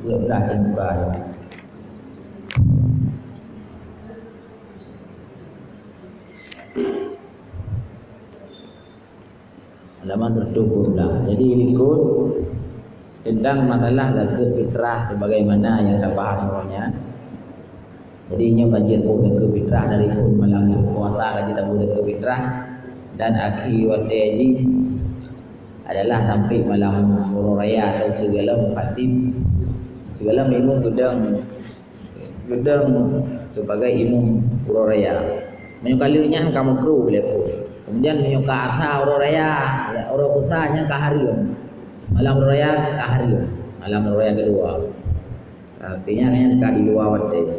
belah timba. Halaman 120. Jadi ikut tentang masalah zakat fitrah sebagaimana yang dah bahas semuanya. Jadi ini kajian pun zakat fitrah dari pun malam puasa kajian tabu zakat fitrah dan akhir waktu haji adalah sampai malam Murah Raya atau segala mufatim segala imam gedang sebagai imam Murah Raya. Menyukalinya kamu kru boleh pun. Kemudian menyuka asa Murah Raya, ya orang kusanya kaharium. Malam raya kahari, malam raya kedua. Artinya yang di luar waktu.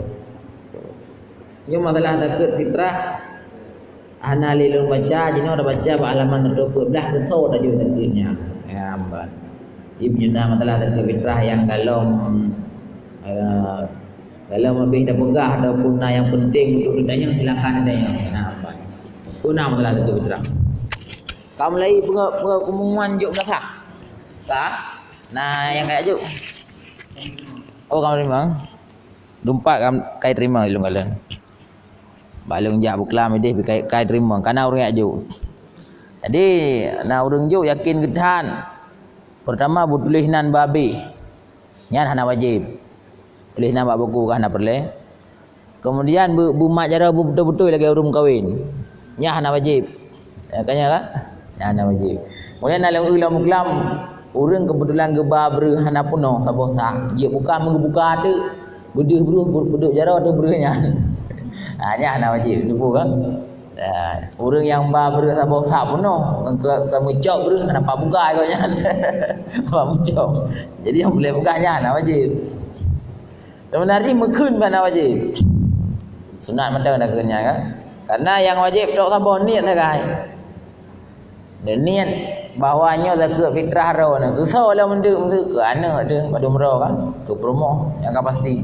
Ini masalah zakat fitrah. Ana lilun baca, jadi orang baca halaman 20 kesau tadi zakatnya. Ya ampun. Ibnu nama masalah zakat fitrah yang kalau lebih dah pegah ataupun yang penting untuk ditanya silakan tanya. Nah, ampun. Guna masalah zakat fitrah. Kamu lagi pengumuman juk belakang. Tak? Nah, yang kayak juk. Oh, kamu terima. Dumpat kamu kai terima ilung kalian. Balung jak buklam ideh kai terima karena orang juk. Jadi, nah orang juk yakin gedan. Pertama butulinan babi. Nyan hana wajib. Tulinan bab buku kan hana perle. Kemudian bumak cara betul-betul lagi urung kahwin. Nya hana wajib. Kanya kan? Nya hana wajib. Kemudian dalam ulama muklam orang kebetulan gebar berhana puno sabosa dia bukan mengebuka ada bedeh beruh beduk jara ada berenya nya ana wajib nipu kan orang yang ba berh sabosa puno ke mucok berh ana pa buka kau nya pa mucok jadi yang boleh bukanya ana wajib sebenarnya mekun ana wajib sunat mendang dah kenya kan karena yang wajib tok sabon niat sagai dan niat bahawanya zakat fitrah ro na kesaulah mendek ke anak ada pada umrah kan ke promo yang kan pasti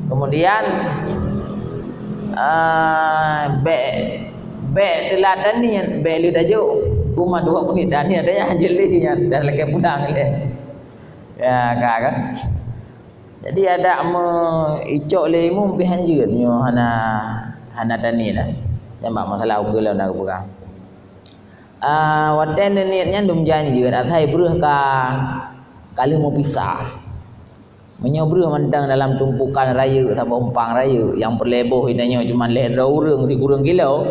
kemudian be teladan ni be lu tajuk rumah 2 menit dan ni ada yang jeli yang dah lagi pudang le ya kan jadi ada me icok le mu pi hanjeut nyo hana tani dah yang masalah ukeul nak pegang waten niatnya dum janji atai beruh kali mau pisah menyobrah mandang dalam tumpukan raya sabompang raya yang berleboh hidanya cuma leh urang si kurang kilo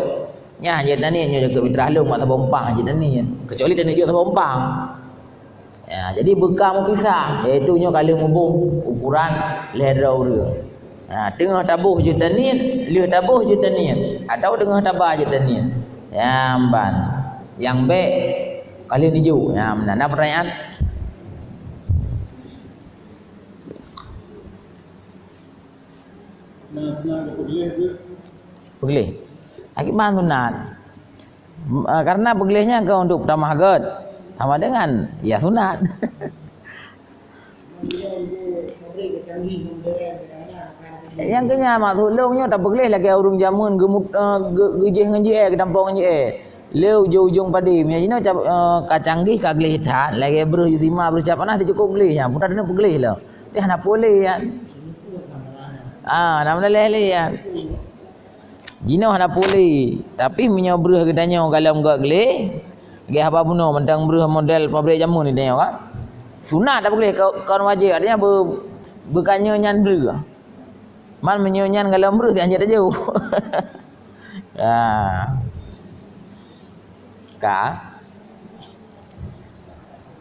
nya je tani nya jaga fitrah lu mak sabompang je tani kecuali tani juga sabompang ya jadi bekam mau pisah iaitu nya kali mubuh ukuran leh urang tengah tabuh je tani leh tabuh je tani atau tengah tabah je tani ya amban yang B kali ni ju. Ya, mana pertanyaan? Begleh. Akibat sunat. Karena beglehnya kau untuk pertama hagat sama dengan ya sunat. Yang kenya mak tolongnya tak begleh lagi urung jamun gemut gejeh ngan je ke dampong je. Leu ujung padi punya jina kacanggih ka glih tan lagi beruh jusima berucap panah cukup glih ya putar nak glih lah dia nak boleh ya nak leh ya jina nak boleh tapi punya beruh gedanya kalau enggak glih ge apa buno mentang beruh model pabrik jamu ni dia kan sunat tak boleh kawan wajib artinya berkanya nyan beruh man menyonyan kalau beruh dia anjat jauh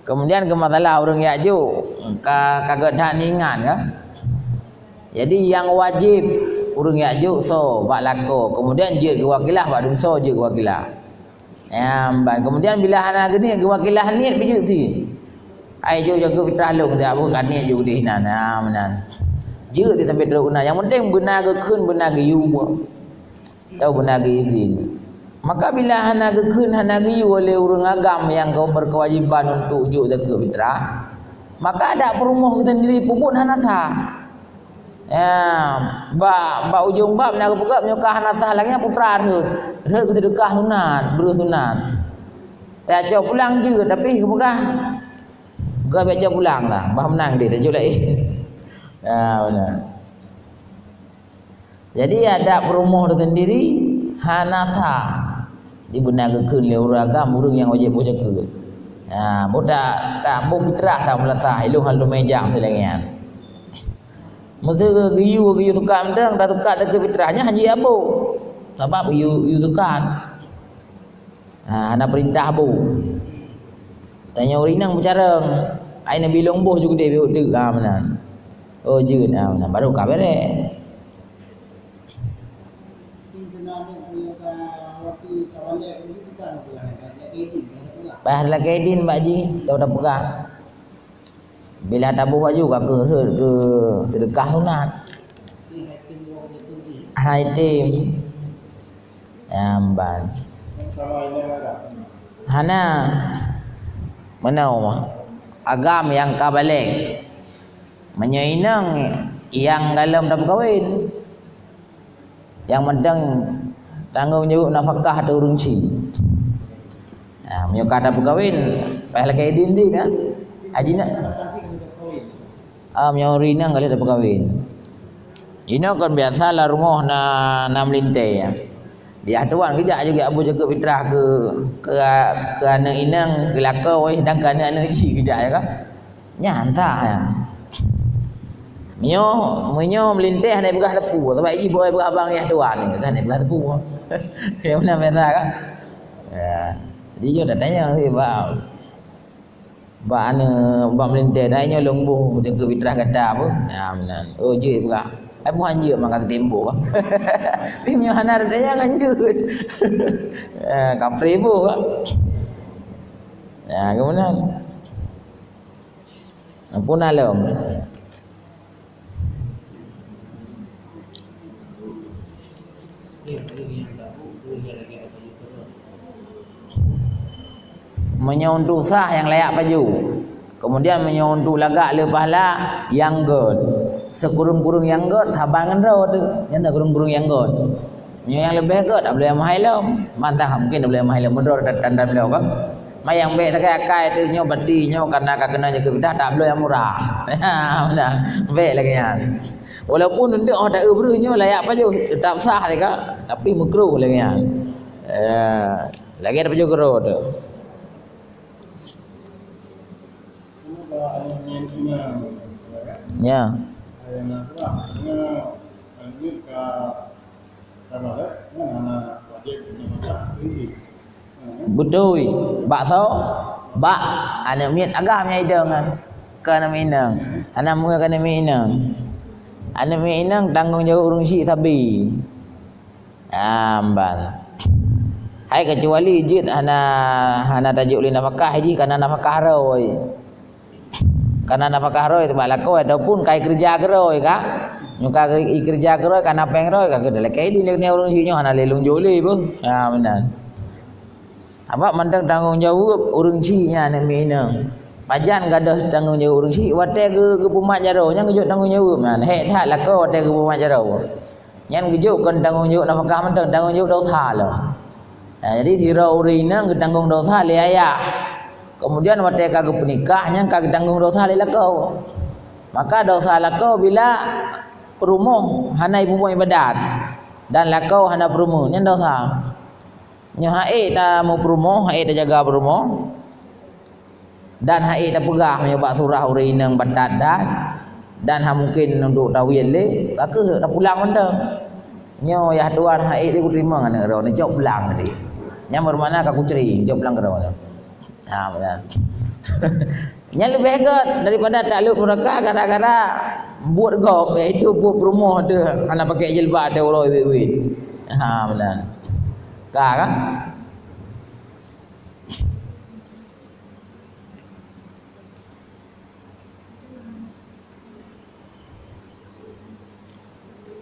kemudian ke masalah orang Ya'juj kagedan ingat kan jadi yang wajib orang Ya'juj so bak lako kemudian je kewakilah bak dumso je kewakilah kemudian bila hana gini kewakilah niat biju si ai jo jaga fitrah lu kata apa kan niat jo di hina menan je ti sampai teruk yang penting benar ke keun benar ke yu tahu benar ke izin. Maka bila hana gekun hana giyu oleh orang agam yang kau berkewajiban untuk ujuk zakat fitrah, maka ada perumah sendiri pun hana sah. Ya, ba ujung bab nak buka nyokah hana sah lagi putra re sedekah sunat, bersunat. Tak jauh pulang je tapi buka baca pulang lah. Bah menang dia tajuk lain. Benar. Jadi ada perumoh itu sendiri hanasa digunakan oleh orang yang wajib jaga. Budak tak mau fitrah sama letak ilmu hal mejang selengian. Masa giyu tukar mendang dah tukar ke fitrahnya haji abu. Sebab giyu tukar. Ana perintah abu. Tanya urinang bercareng. Aina bilong boh juga dia beudek benar. Oh jeun benar baru ka beres. Pahala kedin Pak Ji, tahu dah pegang. Bila tabuh juga ke sedekah sunat. Hai tim. Amban. Hana. Mana agam yang kabalik. Menyainang yang dalam dah berkahwin. Yang mendang tanggung jawab nafkah atau urunci. Menyuka dah berkahwin, pahala kedin di kan? Haji nak. Menyuri nang kali dah berkahwin. Ini kan biasalah rumah na melintai ya. Dia tuan kerja juga abu jaga fitrah ke anak inang ke lakau dan ke anak cik kerja ya kan. Nyanta ya. Menyo melintai hendak begah tepu sebab ibu begah abang ya tuan ni kan hendak begah tepu. Yang mana beza kan? Ya. Jadi dia dah tanya si ba melintai tanya longbuh jaga fitrah kata apa? Benar. Oh je begah. Aku hanya makan tembok. Tapi hana tanya lanjut. Kapri bu. Ya, kemudian. Ampun alam. Menyontuh sah yang layak baju. Kemudian menyontuh lagak le pahala yang god. Sekurung-kurung yang god habangan raw tu. Yang tak kurung-kurung yang god. Yang lebih god tak boleh mahailam. Mantah mungkin tak boleh mahailam mendor tanda beliau kan. Mayang baik tak akai tu nyo bati nyo karena kena jaga bidah tak boleh yang murah. Benar. Baik lagi yang. Walaupun untuk orang tak berunya layak baju tetap sah juga tapi makruh lagi yang. Lagi ada baju kerut tu. Ya. Betul. Bakso, bak anak miat agamnya idang ke anak minang. Anak muka anak minang. Anak minang tanggung jawab urung syik tabi. Amban. Hai kecuali jid hana tajuk li nafkah haji karena nafkah roi. Karena nafkah roi tempat lakau ataupun kai kerja keroi ka. Nyuka kerja keroi karena peng roi ka kedai kai di ni urung syik nyo hana lelung joli bu. Ya benar. Apa mandang tanggung jawab urung syiknya anak minang. Pajan gadah tanggung jawab urung syik wate ke pumat jaro nya ngejut tanggung jawab man. Hek tak lakau wate ke pumat jaro. Nyan ngejut kan tanggung jawab nafkah mandang tanggung jawab dosa lah. Jadi sira urina ketanggung dosa le ayah. Kemudian wate kagak penikahnya kagak tanggung dosa le lakau. Maka dosa lakau bila perumuh hana ibu ibadat dan lakau hana perumuh nya dosa. Nya hae ta mau perumuh, hae ta jaga perumuh. Dan hae ta pegah menyebab surah urina badat dan ha mungkin untuk tawil le kagak dah pulang mendang. Nyo ya tuan hae dia terima ngana ro ni jauh pulang tadi. Nya bermakna ka kuceri jauh pulang ke ro. Benar. Nya lebih hebat daripada takluk mereka gara-gara buat gok iaitu buat rumah tu kena pakai jilbab ada orang wit-wit. Benar. Kan?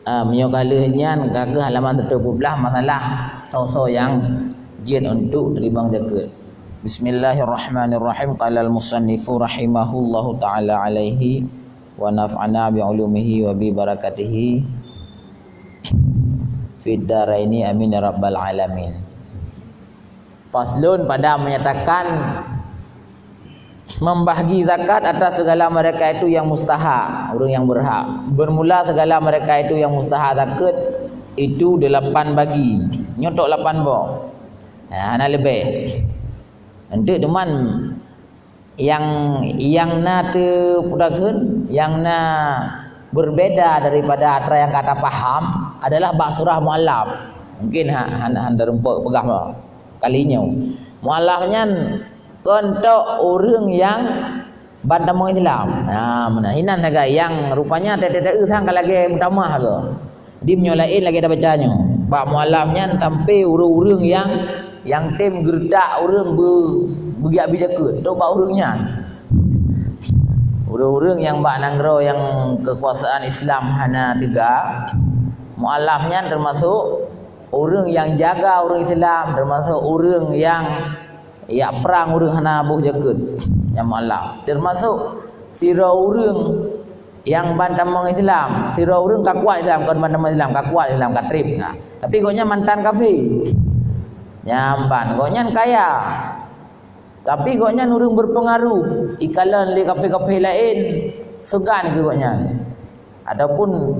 Menyokalihnya ke halaman 70 masalah sosok yang jin untuk terbang jaga. Bismillahirrahmanirrahim. Qala al-musannifu rahimahullahu taala alaihi wa naf'ana bi ulumihi wa bi barakatihi fid daraini amin ya rabbal alamin. Faslun pada menyatakan membahagi zakat atas segala mereka itu yang mustahak, orang yang berhak. Bermula segala mereka itu yang mustahak zakat itu 8 bagi. Nyotok 8 bo. Ana lebih. Nanti teman yang na tu pudakeun, yang na berbeda daripada atra yang kata paham adalah bab surah muallaf. Mungkin handa rumput pegah bah. Kalinya muallafnya kontok orang yang bantamang Islam. Mana hinan saja yang rupanya tete sang lagi mutamah ke. Dia menyolain lagi dah bacanya. Bab muallafnya sampai orang-orang yang tim gerdak orang begiak bijakut. Tu bab orangnya. Orang-orang yang bak nanggro yang kekuasaan Islam hana 3. Muallafnya termasuk orang yang jaga orang Islam, termasuk orang yang perang orang hana buh jakut. Yang muallaf. Termasuk sira orang yang bantamang Islam, sira orang kakuat Islam, kan bantamang Islam, kakuat Islam, katrib. Tapi koknya mantan kafir. Nyamban, koknya kaya. Tapi koknya orang berpengaruh. Ikalan le kafe-kafe lain segan ke koknya. Ataupun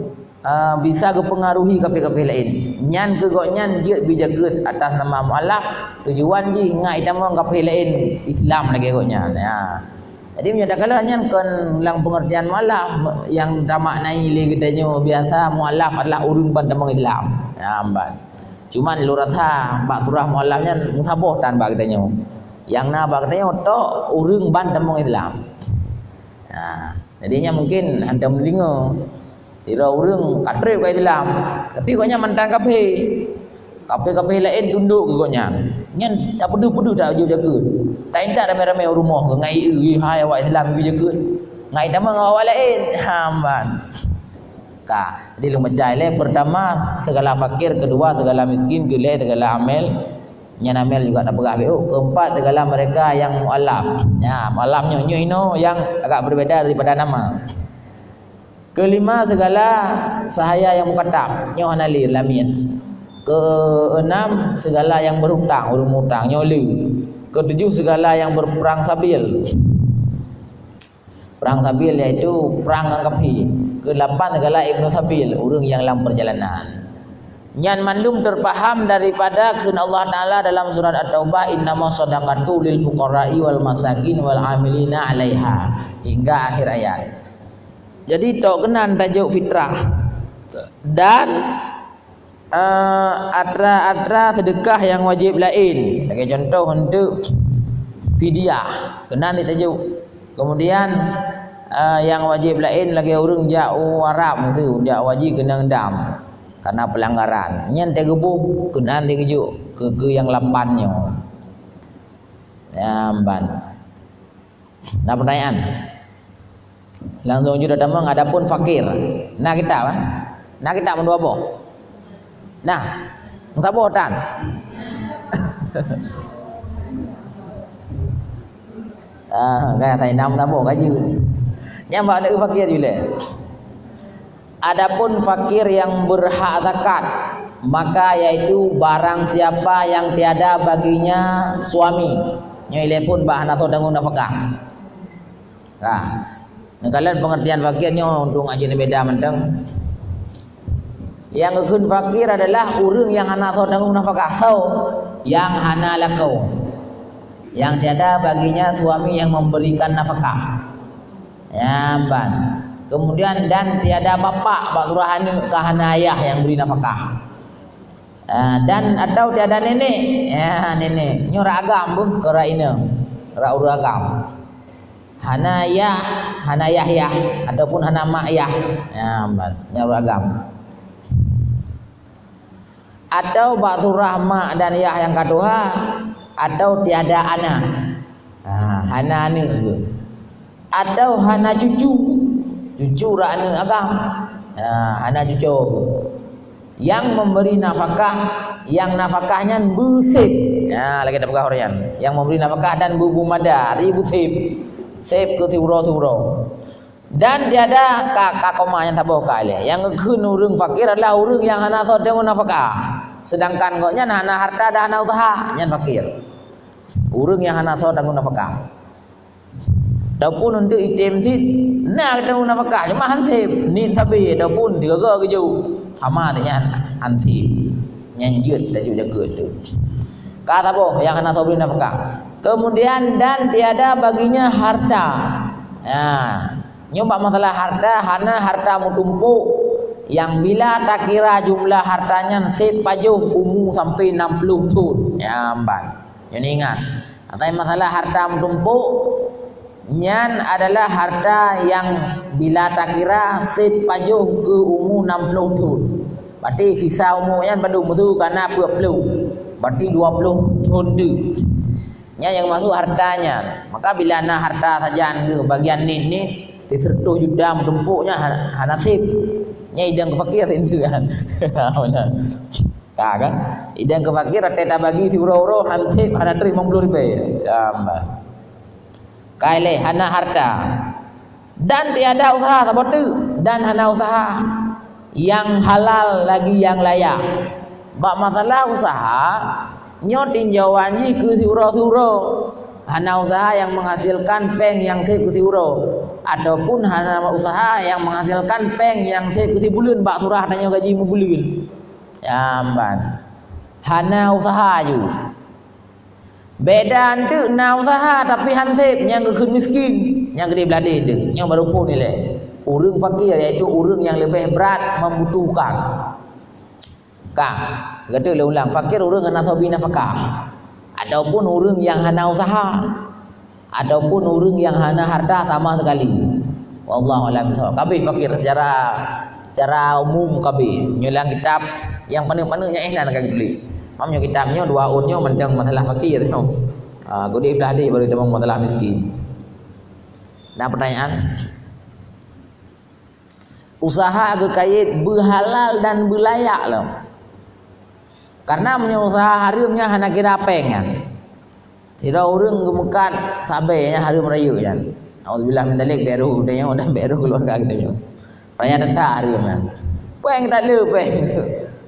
bisa kepengaruhi kafe-kafe lain. Nyan ke koknya dia bijagut atas nama muallaf tujuan ji ngai tamang kafe lain Islam lagi koknya. Jadi menyatakan nyan kan lang pengertian muallaf yang maknai le katanya biasa muallaf adalah urang bantamang Islam. Nyamban. Cuman lu rasa bab surah muallafnya musabah tan bab katanya. Yang na bab katanya otok urang bantamang Islam. Jadinya mungkin anda mendengar kira orang katrib ke Islam, tapi koknya mantan kafe lain tunduk ke koknya. Nyan tak pedu tak ujuk jaga. Tak indak ramai-ramai rumah ke ngai hai awak Islam pergi jaga. Ngai tamang awak lain. Hamban. Jadi lu macai le pertama segala fakir, kedua segala miskin, kedua segala amil. Nyan amil juga tak berah beuk. Keempat segala mereka yang muallaf. Muallafnya nyo yang agak berbeza daripada nama. Kelima segala sahaya yang mukatab, nyo analir lamin. Keenam segala yang berhutang, urung hutang, nyoli. Ketujuh segala yang berperang sabil. Perang sabil iaitu perang angkapi. Kedelapan segala ibnu sabil, urung yang dalam perjalanan. Nyan mandum terpaham daripada keun Allah Taala dalam surat At-Taubah, innamas shadaqatu lil fuqara'i wal masakin wal 'amilina 'alaiha hingga akhir ayat. Jadi tok kenan tajuk fitrah dan atra sedekah yang wajib lain. Sebagai contoh untuk fidyah kenan tajuk. Kemudian yang wajib lain lagi urang jauh Arab tu, jak wajib kena dam karena pelanggaran. Nyen tegebuh kenan tegejuk ke yang 8-nya. Ban. Nah pertanyaan. Langsung juga tamang adapun fakir. Nah kita apa? Nah kita mendua boh. Nah, saboh tan. Kayak tai nam saboh kaju. Nyambak ada fakir juga. Adapun fakir yang berhak zakat, maka yaitu barang siapa yang tiada baginya suami. Nyai pun bahan atau tanggung nafkah. Kalian pengertian fakirnya untuk ngaji ni beda mentang. Yang kekun fakir adalah orang yang hana so tanggung nafkah, yang hana lakau, yang tiada baginya suami yang memberikan nafkah. Ban. Kemudian dan tiada bapak baturahana kahana ayah yang beri nafkah. Dan atau tiada nenek, nenek nyora agam bu kera ina, ra uru agam. Hana yah ataupun hana mak yah. Nyara agam. Atau batu rahma dan yah yang kedua, atau tiada anak. Hana ni. Atau hana cucu ra agam. Hana cucu. Yang memberi nafkah, yang nafkahnya busib. Lagi tak pegah orang. Yang memberi nafkah dan bubu madar, ibu sib. Sib ke turo. Dan tiada kakoma yang taboh kali. Yang ngekeun urang fakir adalah urang yang hana sodeng nafkah. Sedangkan koknya hana harta dah hana usaha, nyan fakir. Urang yang hana sodeng nafkah. Ataupun untuk itim sit nak kata nafkah cuma hansip ni tapi ataupun tiga ke jauh sama dengan hansip nyanjut tajuk jaga tu. Kata apa yang kena tahu beri nafkah. Kemudian dan tiada baginya harta. Ya, nyoba masalah harta, hana harta mutumpuk yang bila tak kira jumlah hartanya sip pajuh umur sampai 60 tahun. Ya, amban. Jangan ingat. Atau masalah harta mutumpuk nyan adalah harta yang bila tak kira sip pajuh ke umur 60 tahun. Berarti sisa umurnya pada umur tu karena 20. Berarti 20 tahun tu. Nya yang masuk hartanya. Maka bila nak harta saja ke bagian ni 30 juta mutumpuknya nasib. Nya idang ke fakir itu kan. Benar. Kan? Idang ke fakir tak bagi 30 euro hansip ada 50 ribu. Tambah. Kaile hana harta dan tiada usaha seperti dan hana usaha yang halal lagi yang layak. Bak masalah usaha nyo tinjauan ji ke suro-suro hana usaha yang menghasilkan peng yang sip ke suro ataupun hana usaha yang menghasilkan peng yang sip ke bulan bak surah tanya gaji mu bulan. Ya amban. Hana usaha ju. Beda tu na usaha tapi hansip yang ke miskin, yang gede belade tu. Yang baru pun ni le. Urang fakir iaitu urang yang lebih berat membutuhkan. Kang, kata ulang fakir urang hana sabi nafkah. Ataupun urang yang hana usaha. Ataupun urang yang hana harta sama sekali. Wallahu a'lam bishawab. Kabeh fakir secara umum kabeh. Nyulang kitab yang pandai-pandainya ihlan kali beli. Mamnya kitabnya dua unnya mendang masalah fakir no. Gede belade baru demang masalah miskin. Nah pertanyaan. Usaha ke kait berhalal dan berlayak lah. Karena punya usaha harimnya hana kira peng kan. Tidak orang gemekat sabainya harim raya kan. Auzubillah min dzalik beru dia udah beru keluarga kita. Raya tetap harim kan. Peng tak le peng.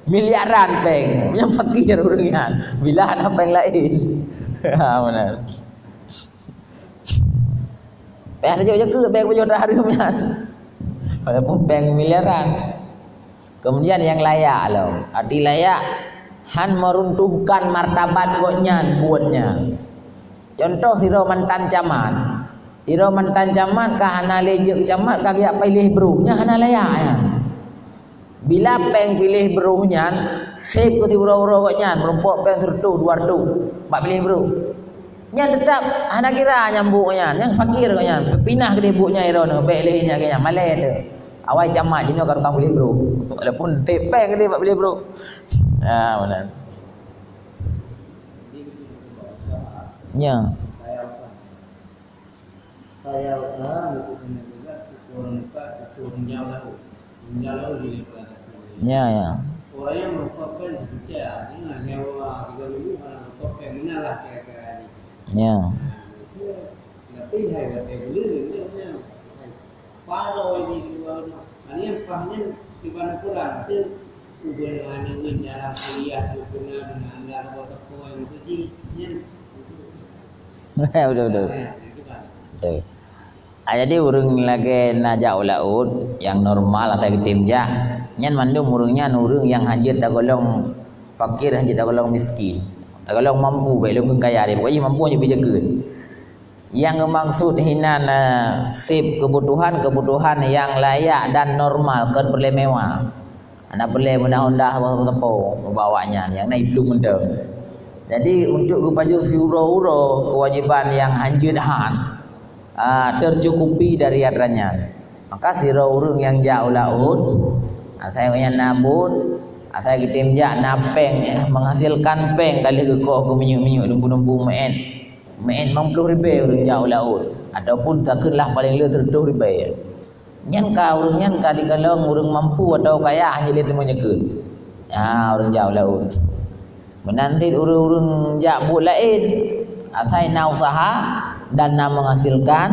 Miliaran peng. Yang fakir orangnya. Bila ada peng lain. Ha benar. Peng saja ke peng punya harimnya. Walaupun peng miliaran. Kemudian yang layak loh. Arti layak han meruntuhkan martabat goknya buatnya. Contoh siro mantan camat. Siro mantan camat kah hana lejek camat kah dia pilih beruhnya hana layak ya. Bila peng pilih beruhnya save ke tiba-tiba goknya merumpok peng tertu 200 bak pilih beruh. Nya tetap hana kira nyambuknya yang fakir goknya pinah ke debuknya iro no baik lehnya kayaknya malai tu. Awai camat jenis kalau kamu pilih beruh. Walaupun tepeng dia bak pilih beruh. Ya benar. Ya. Saya usaha untuk juga turun jauh lah. Jauh di lepas. Ya ya. Orang yang merupakan kerja, dengan nyawa 3 minggu orang merupakan menalah kira-kira ini. Ya. Tapi hai kata boleh dia paro ini dua. Ini yang pahamnya di mana pulang itu hubungan dengan dalam kuliah hubungan dengan anda atau yang itu Udah. Betul. Jadi urang lagi najak ulaud yang normal atau ketimja. Nyan mandum urangnya urang yang hajat dah golong fakir hajat dah golong miskin. Dah golong mampu baik lu kaya dia. Pokoknya mampu je bijakeun. Yang maksud hinan sip kebutuhan yang layak dan normal kan perlu mewah. Anak perlu benda-benda apa-apa membawanya yang naik belum mendem. Jadi untuk kepada suro-uro kewajiban yang hanjut han tercukupi dari adanya. Maka siro urung yang jauh laut, saya yang nabut, saya kitim jak napeng menghasilkan peng kali ke kok minyak lumbu-lumbu main 50 ribu urung jauh laut. Ataupun takkanlah paling le 30 ribu. Nyan ka urung nyan ka dikalong urung mampu atau kaya hanya lihat menyekeun. Ya urung jauh laut. Menanti urung-urung jak buat lain asai na usaha dan na menghasilkan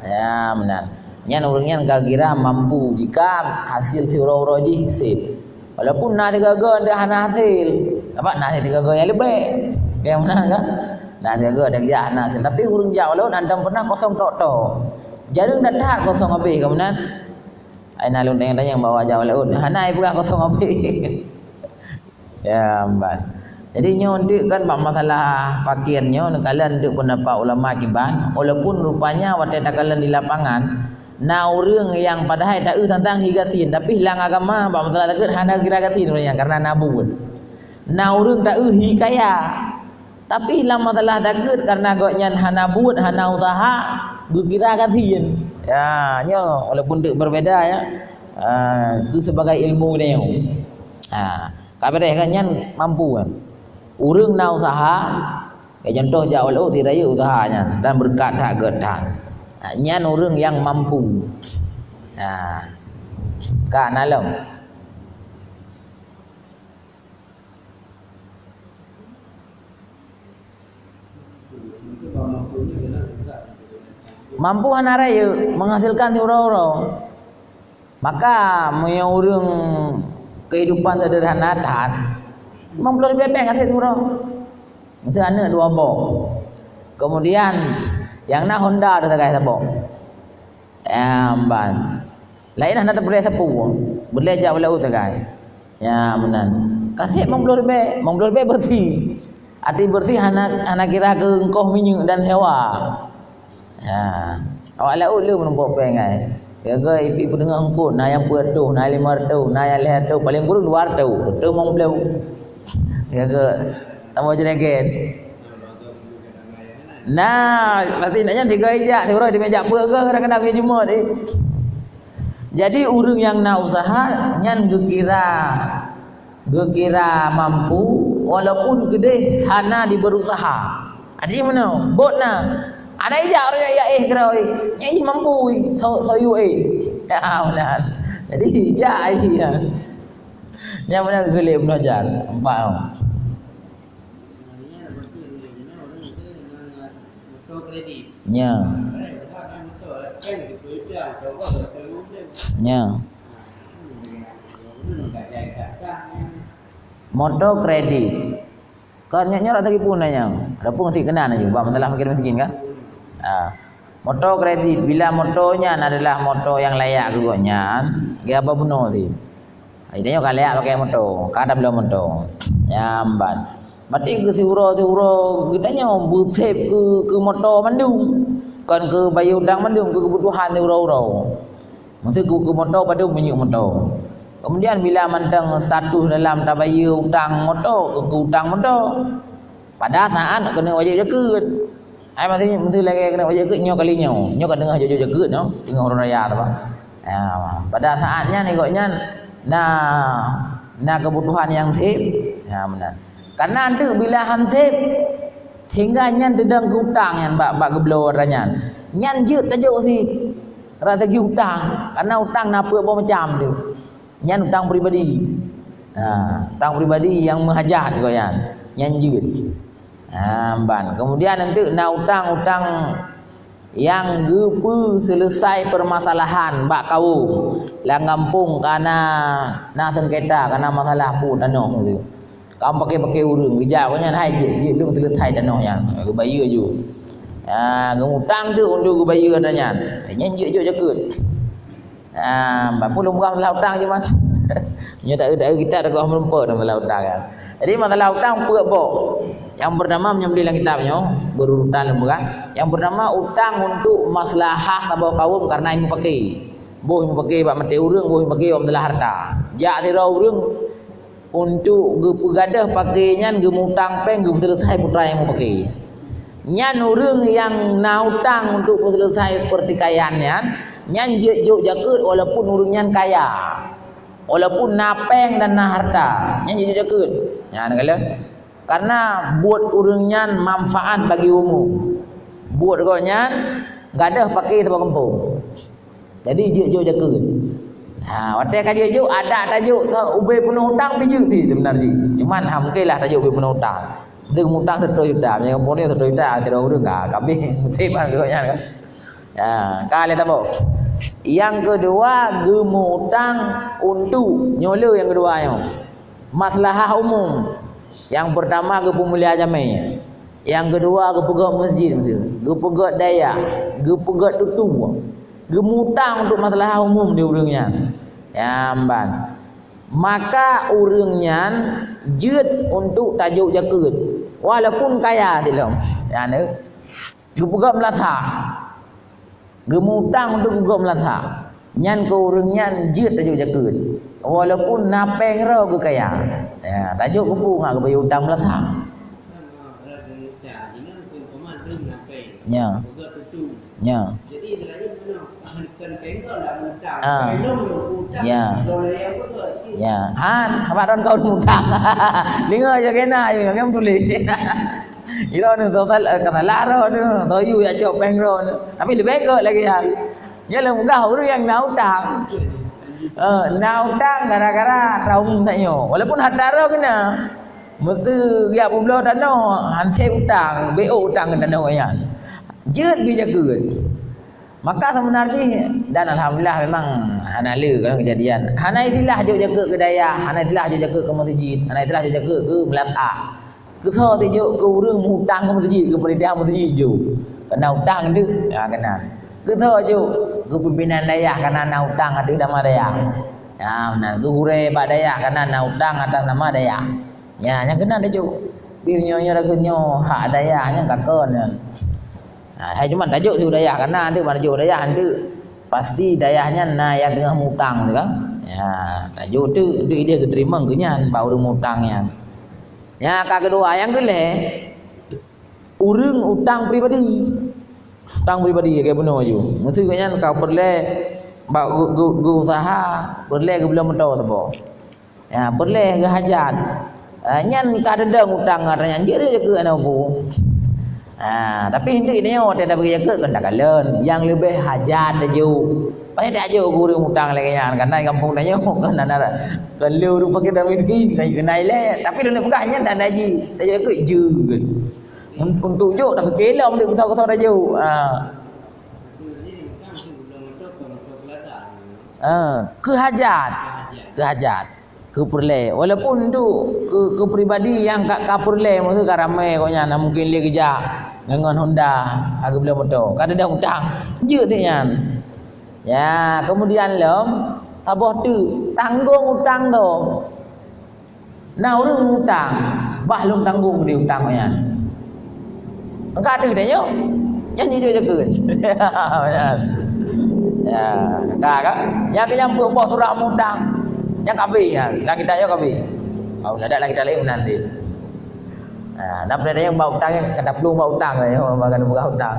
ya benar nyan urangnya kira mampu jika hasil siro-uro ji sip walaupun na 3 gon dah hana hasil apa na 3 gon yang lebih yang benar kan Nak jaga ada jahana. Tapi urang jauh laut andam pernah kosong tok. Jarang datang kosong habis kemudian. Ai nalun yang bawa jauh laut. Hanai pula kosong habis. Ya, mbak. Jadi nyontik kan masalah fakirnya kalian untuk pendapat ulama kiban walaupun rupanya waktu kalian di lapangan na orang yang padahal tak tentang higasin tapi hilang agama masalah takut hana giragasin karena nabun. Na orang tak hikaya tapi hilang masalah takut karena goknya hana buat hana usaha giragasin. Ya, nyo walaupun berbeda ya. Itu sebagai ilmu dia. Kabeh kan mampu kan. Urang na usaha contoh jauh laut tidak raya usahanya dan berkat tak getan. Nyan urang yang mampu. Ka nalong. Mampu hana raya menghasilkan tiura-ura. Maka punya urang kehidupan sederhana tahan 50 bebek kasih turun. Mesti anak 2 bok. Kemudian yang nak Honda ada segai sabok. Ban. Lain hendak boleh sapu. Boleh jauh laut segai. Ya benar. Kasih 50 bebek bersih. Arti bersih anak kira ke engkau minyak dan sewa. Ya. Awak laut lu menumpuk pengai. Ya ke ipi pendengar engkau na yang 400, na 500, na yang 500 paling kurang 200. Betul mau beli. Ya ke tamu jereget. Nah, pasti naknya 3 ejak ni orang di meja apa ke kadang-kadang pergi Jumaat ni. Jadi urang yang nak usaha nyan gekira mampu walaupun gede hana di berusaha. Ada mana? Bot na. Ada ejak orang ya kira nyai mampu sayu Ya benar. Jadi ejak ya. Yang mana gelap belajar. Nampak. Ya. Ya. Motor kredit. Kan nyok lagi punanya. Ada pun mesti kena aja. Buat masalah makin miskin kan? Motor kredit bila motornya adalah motor yang layak kegonya, dia apa benar sih? Idenya kalau layak pakai motor, kada belum motor. Ya amban. Mati ke siuro kita nyo butsep ke motor mandung. Kan ke bayar udang mandung ke kebutuhan siuro. Mesti ke motor pada bunyi motor. Kemudian bila mantang status dalam tak bayar utang motor ke utang motor. Pada saat kena wajib jaket. Ai mesti lagi kena wajib jaket nyo kali nyo. Nyo kan dengar jojo jaket no, dengar orang raya apa. Ya, pada saatnya ni koknya nah kebutuhan yang sip. Ya benar. Karena anda bila hansip hingga nyan dedang ke hutang yang bak geblo ranyan. Nyan je tajuk si rasa gi hutang. Karena hutang napa apa macam tu. Nyan hutang pribadi. Hutang pribadi yang menghajat kau yan. Nyan je. Ban. Kemudian nanti nak hutang yang gepu selesai permasalahan bak kau lang kampung karena nak sengketa karena masalah pun tanah tu. Kamu pakai urang kerja punya hai je dong selesai tanahnya ke bayar je. Ngutang tu untuk ke bayar katanya. Nyanyi je jaket. Berapa lumrah masalah hutang je mas. Nya tak ada kita ada kau melumpa dalam masalah hutang kan. Jadi masalah hutang pok. Yang pertama menyembelih dalam kitabnya berurutan bukan. Yang pertama utang untuk maslahah tabau kaum karena imu pakai. Boh imu pakai bak mati urang, boh imu pakai bak masalah harta. Jak tira urang untuk gepegadah pakainya gemutang peng selesai putra yang mau pakai. Nyan urang yang nautang untuk selesai pertikaiannya, nyan juk jaket walaupun urangnya kaya. Walaupun napeng dan na harta, nyan juk jaket. Ya nakala. Karena buat urangnya manfaat bagi umum. Buat koknya gadah pakai tempat kampung. Jadi juk jaket. Waktu kaji tajuk ada tajuk ubay penuh hutang biju sih sebenarnya. Cuman mungkinlah tajuk ubay penuh hutang. Deng hutang 100 juta, yang kampung ni 100 juta, tidak urang kami mesti kan kan. Ya, kali tahu. Yang kedua gemutang untuk nyola yang keduanya. Maslahah umum. Yang pertama ke pemulihan jamai. Yang kedua gepegak masjid betul. Gepegak daya, gepegak tutu. Gemutang untuk masalah umum di urangnya. Ya amban. Maka urangnya jeut untuk tajuk jaket. Walaupun kaya dia lom. Ya ne. Gepegak melasa. Gemutang untuk gepegak melasa. Nyan ke urangnya jeut tajuk jaket. Walaupun napeng ro ke kaya. Ya, tajuk gepu ngak ke bayar utang melasa. Ya. Ya. Jadi istilahnya kan pengkol lah mutang. Ah. Mutang. Ya. Dollar yang betul. Ya, han, apa don kau mutang. Linga je kena je ngam tulis. Iro ni total kata laro tu, toyu ya cok pengro tu. Tapi lebih ke lagi han. Dia lah muka orang yang nak utang. Nak utang gara-gara traum taknyo. Walaupun hadara kena. Mesti dia pula tanah hansip utang, BO utang tanah orang. Jeut bijakeun. Maka sebenarnya dan alhamdulillah memang hanala kalau kejadian. Hana itilah juk jaga ke daya, hana itilah juk jaga ke masjid, hana itilah juk jaga ke melasa. Ke so tu juk ke urang hutang ke masjid, ke panitia masjid juk. Kena hutang tu, ya kena. Ke so juk ke pimpinan daya kena nak hutang atas nama daya. Ya benar, ke ure pak daya kena nak hutang atas nama daya. Ya, yang kena dia juk. Biunyo dah kenyo hak daya nya kakon. Hai cuma tajuk tu dayah karena ada mana tajuk dayah ada pasti dayahnya na yang tengah mutang tu kan. Ya, tajuk tu dia keterima ke nyan baru mutangnya. Ya, kak kedua yang keleh urang utang pribadi. Utang pribadi kayak benar maju. Mesti ke nyan kau boleh gu usaha, boleh ke belum tahu apa. Ya, boleh ke hajat. Nyan kadang utang katanya dia ke anak aku. Tapi hindi ini orang bagi jaga kan tak kalen. Yang lebih hajat aja. Banyak tak aja guru hutang lagi kan karena kampung nanya kan ada kalau rupa kita miskin kayak kenai le. Tapi dia nak pegahnya tak ada haji. Tak jaga je. Untuk jo tapi kelam dia kau aja. Kehajat. Ke perle walaupun tu ke pribadi yang kat kapurle maksud kat ramai konya mungkin dia kerja dengan Honda harga beli motor kada dah hutang je tu nyan ya kemudian lom tabah tu tanggung hutang tu nah urang hutang bah lom tanggung dia hutang konya engka ada dah yo nyanyi je keun ya kakak yang kenyambung bos surat hutang yang kabeh ya, dah kita yo kabeh. Mau ada lagi kita lain nanti. Nak ada yang bau utang yang kena perlu bau utang ya, makan buka utang.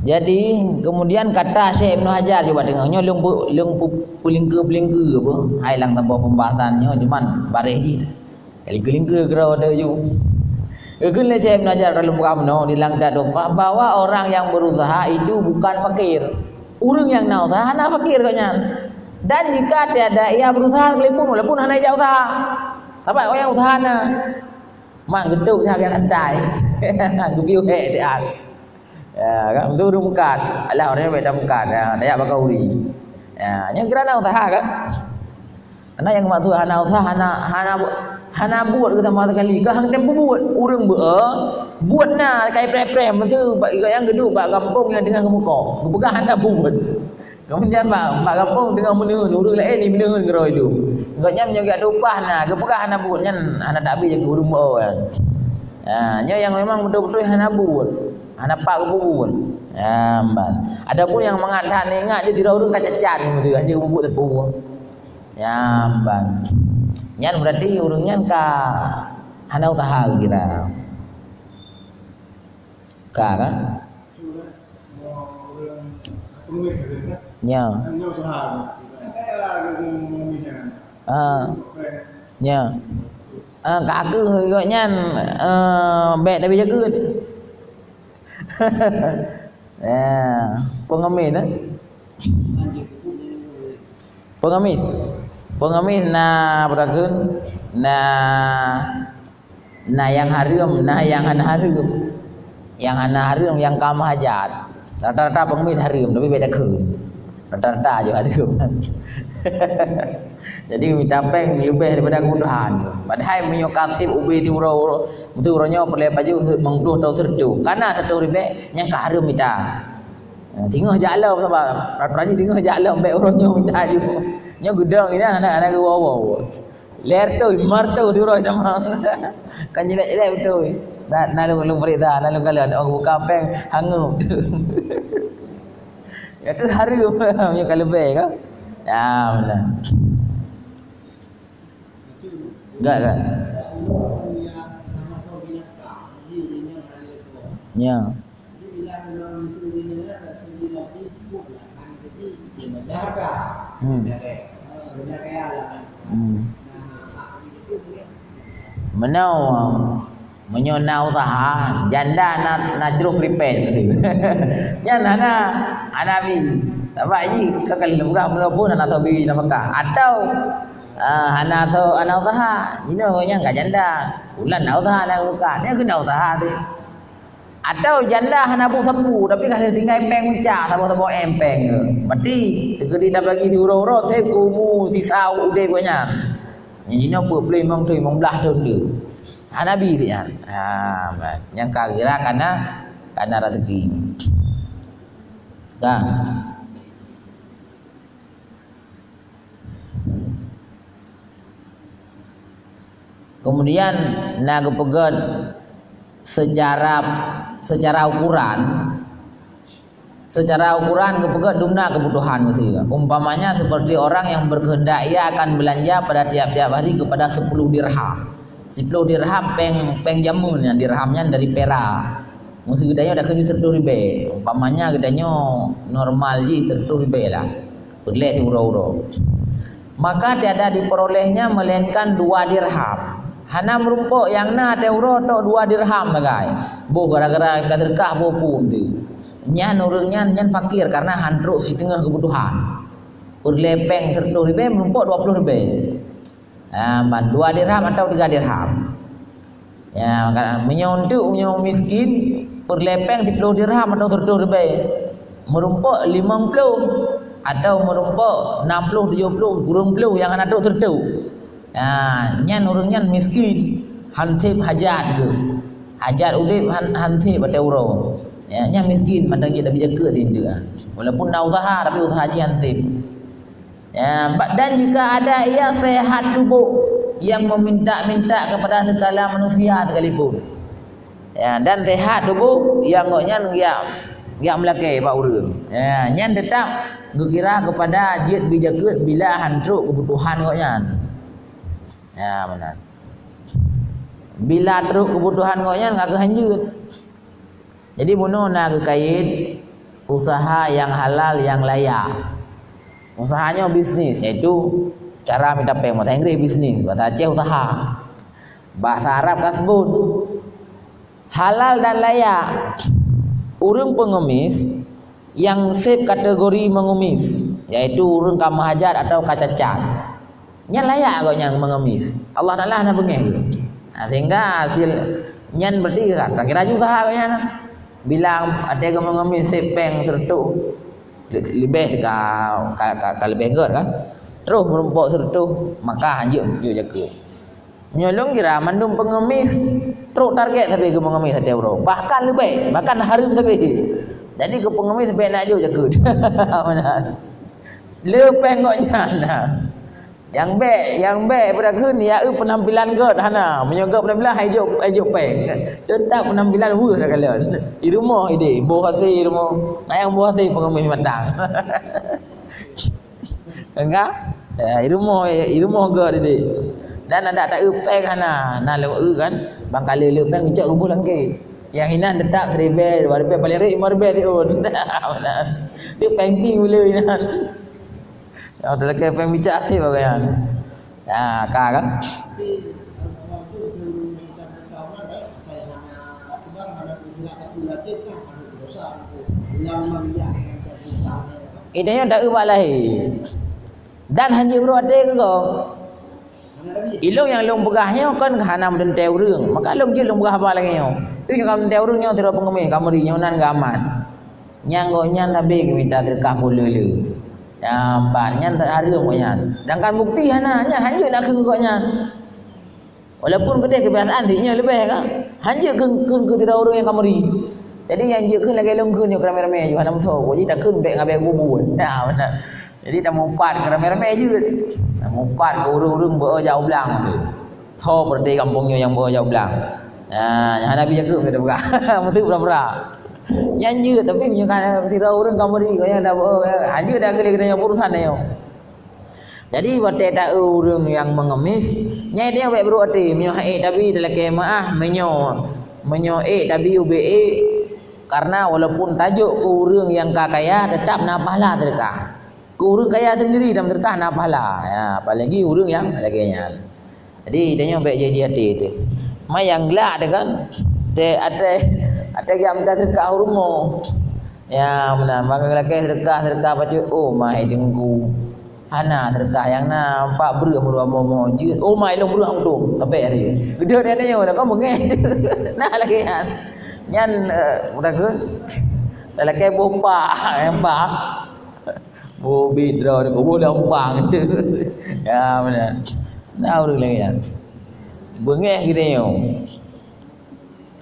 Jadi kemudian kata Syekh Ibn Hajar coba dengarnya lung pelingga apa, hailang tambah pembahasannya cuman bareh ji. Pelingga kira ada ju. Kena Syekh Ibn Hajar dalam Qamno di Langda Dofa bahwa orang yang berusaha itu bukan fakir. Orang yang nak usaha nak fakir katnya. Dan jika tiada ia berusaha sekalipun walaupun hanya jauh usaha. Sampai orang yang usaha na mang geduk saya santai. Gupiu he dia. Ya, kan itu rumkat. Alah orang beda rumkat ya, dia bakal uri. Ya, yang kira nak usaha kan. Karena yang maksud hana usaha hana buat ke sama sekali ke hang tempo buat urang buat na kai pre-pre mentu yang geduk bak kampung yang dengan kemuka kepegah hana buat kemudian bak kampung dengan meneun urang lain ni meneun gero itu ngaknya menjaga upah na kepegah hana buat nyan hana tak habis jaga urang kan nya yang memang betul-betul hana buat hana pak buat ban adapun yang mengatakan ingat dia tidak urang kacacan betul hanya buat tepu ban nyan berarti urangnya ka hana usaha kira. Kan? Nya. Nya. Kaku gọi bẹ tại vì cho cứ. Pengemis tu. Pengemis na berakun na yang harum na yang hana harum yang hana harum yang kam hajat rata-rata pengemis harum tapi beda keun Rata-rata je ada. Jadi minta peng lebih daripada kebutuhan. Padahal menyo kasih ubi tu ronyo perle baju mengduh tau serdu. Karena satu ribe yang ka harum minta. Tengah jalan sebab rata-rata tengah jalan ambek ronyo minta ju. Nyo gudang ni anak-anak ke wow. Ler tu mar tu ro jamang. Kan jelek-jelek betul. Nak lu perintah, nak lu kalian orang buka peng hangup. Ya tu harum punya kalau lebih kan. Ya benar. Enggak kan? Ya. Menyonau tahan janda nak jeruk ripen tu. Jangan ana bi. Tak baik kakal buka pun anak tabi nak pakai atau anak taha ini orangnya enggak janda. Ulan nak taha nak buka. Dia kena taha tu. Atau janda hana bu sapu tapi kalau tinggal peng mencak sabo-sabo empeng ke. Berarti tegedi dah bagi diuro-uro teh kumu sisau ude punya. Ini apa boleh mong tu mong belah tu dia. Nabi dia. Yang kira karena rezeki. Dah. Kemudian nak pegat secara ukuran kepegat dumna kebutuhan mesti. Umpamanya seperti orang yang berkehendak ia akan belanja pada tiap-tiap hari kepada 10 dirham. 10 dirham peng jamun yang dirhamnya dari perak. Mesti gedanya dah kena 10 ribu. Umpamanya gedanya normal je 10 ribu lah. Boleh euro. Maka tiada diperolehnya melainkan 2 dirham. Hana merumpuk yang na euro tok 2 dirham bagai. Boh gara-gara kita terkah boh pun tu. Nyan orangnya nyan fakir karena handruk setengah kebutuhan. Berlepeng 10 ribu merumpuk 20 ribu. 2 dirham atau 3 dirham. Ya, menyontuk punya miskin berlepeng 10 dirham atau 10 ribu. Merumpuk 50 atau merumpuk 60 70 kurang 10 yang ada 10. Nyan orangnya miskin, hantip hajat ke. Hajat udip hantip pada euro. Ya, nyan miskin mandang dia dah berjaga tindak. Walaupun nak usaha tapi usaha haji hantip. Ya, dan jika ada ia sehat tubuh yang meminta-minta kepada segala manusia sekalipun. Ya, dan sehat tubuh yang ngoknya ngiak melakai pak urang. Ya, nyan tetap ngkira kepada jid bijakeut bila hantruk kebutuhan ngoknya. Ya, benar. Bila teruk kebutuhan ngoknya enggak kehanjut. Jadi bunuh nak kait usaha yang halal yang layak. Usahanya bisnis, iaitu cara minta peng bahasa Inggris bisnis, bahasa Aceh usaha, bahasa Arab kasbun. Halal dan layak. Urang pengemis yang sep kategori mengemis, yaitu urang kamahajat atau kacacat. Nyan layak kau nyan mengemis. Allah Taala nak bengeh. Sehingga hasil nyan berarti tak kira usaha kau nyan. Bilang ada yang mengemis sep peng sertu. Lebih ka lebih enggak kan. Terus merumpuk sertu maka hanjut yo jaga. Menyolong kira mandum pengemis teruk target tapi ke pengemis ada euro. Bahkan lebih, bahkan harum tapi. Jadi ke pengemis sampai nak jo jaga. Mana? Lepeng ngoknya nah. Yang baik pada keun ya penampilan god hana menyoga penampilan hijau peng tetap penampilan wah dah kalian di rumah ide boh kasih rumah ayang boh kasih pengemis matang enggak di rumah god ide dan ada tak peng hana na lewat kan bang kali peng ngicak rubuh ke yang hinan tetap teribel warbe paling rik marbe tiun dia pengking boleh hinan. Kalau dah lagi apa yang bicara sih bagaimana? Ya, kan? Idenya tak ubah lahir. Dan hanya berada ke kau? Ilung yang long pegahnya kan hanam dan teurung. Maka long je long pegah apa lagi nyo? Tu yang kamu teurungnya tidak pengemis, kamu rinyonan gaman. Nyang go nyang tapi kita terkah boleh. Ya, banyak tak ada pokoknya. Sedangkan bukti hanya nak ke koknya. Walaupun kedai kebiasaan dia lebih kan. Hanya ke tidak orang yang kamari. Jadi yang dia ke lagi longkun ni ramai-ramai je hana betul. Jadi dah kun baik ngabai kubur. Nah, benar. Jadi dah mumpat ke ramai-ramai je. Dah mumpat ke urung-urung jauh belang. Tho berdei kampungnya yang jauh belang. Nah, yang Nabi jaga kita buka. Betul berapa? Nyanyi tapi punya tidak orang kamari kau yang dah hanya dah kena yang urusan dia. Jadi waktu tak orang yang mengemis, nyai dia baik berarti menyo tapi dalam kemaah menyo tapi ube karena walaupun tajuk ke orang yang kaya tetap nak pahala terdekat. Ke orang kaya sendiri dan terdekat nak pahala. Ya, apalagi orang yang laginya. Jadi dia baik jadi hati itu. Mai yang gelak dia kan. Ada yang minta sedekah rumah. Ya benar, maka lelaki sedekah baca mai dengku. Hana sedekah yang nampak beruh mau je. Mai long beruh tu. Tapi hari. Gede dia dah kau mengeh. Nah lagi kan. Nyan udah ke. Lelaki bomba, empak. Bobi draw dia boleh umpang tu. Ya benar. Nah urang lagi kan. Bengeh gitu yo.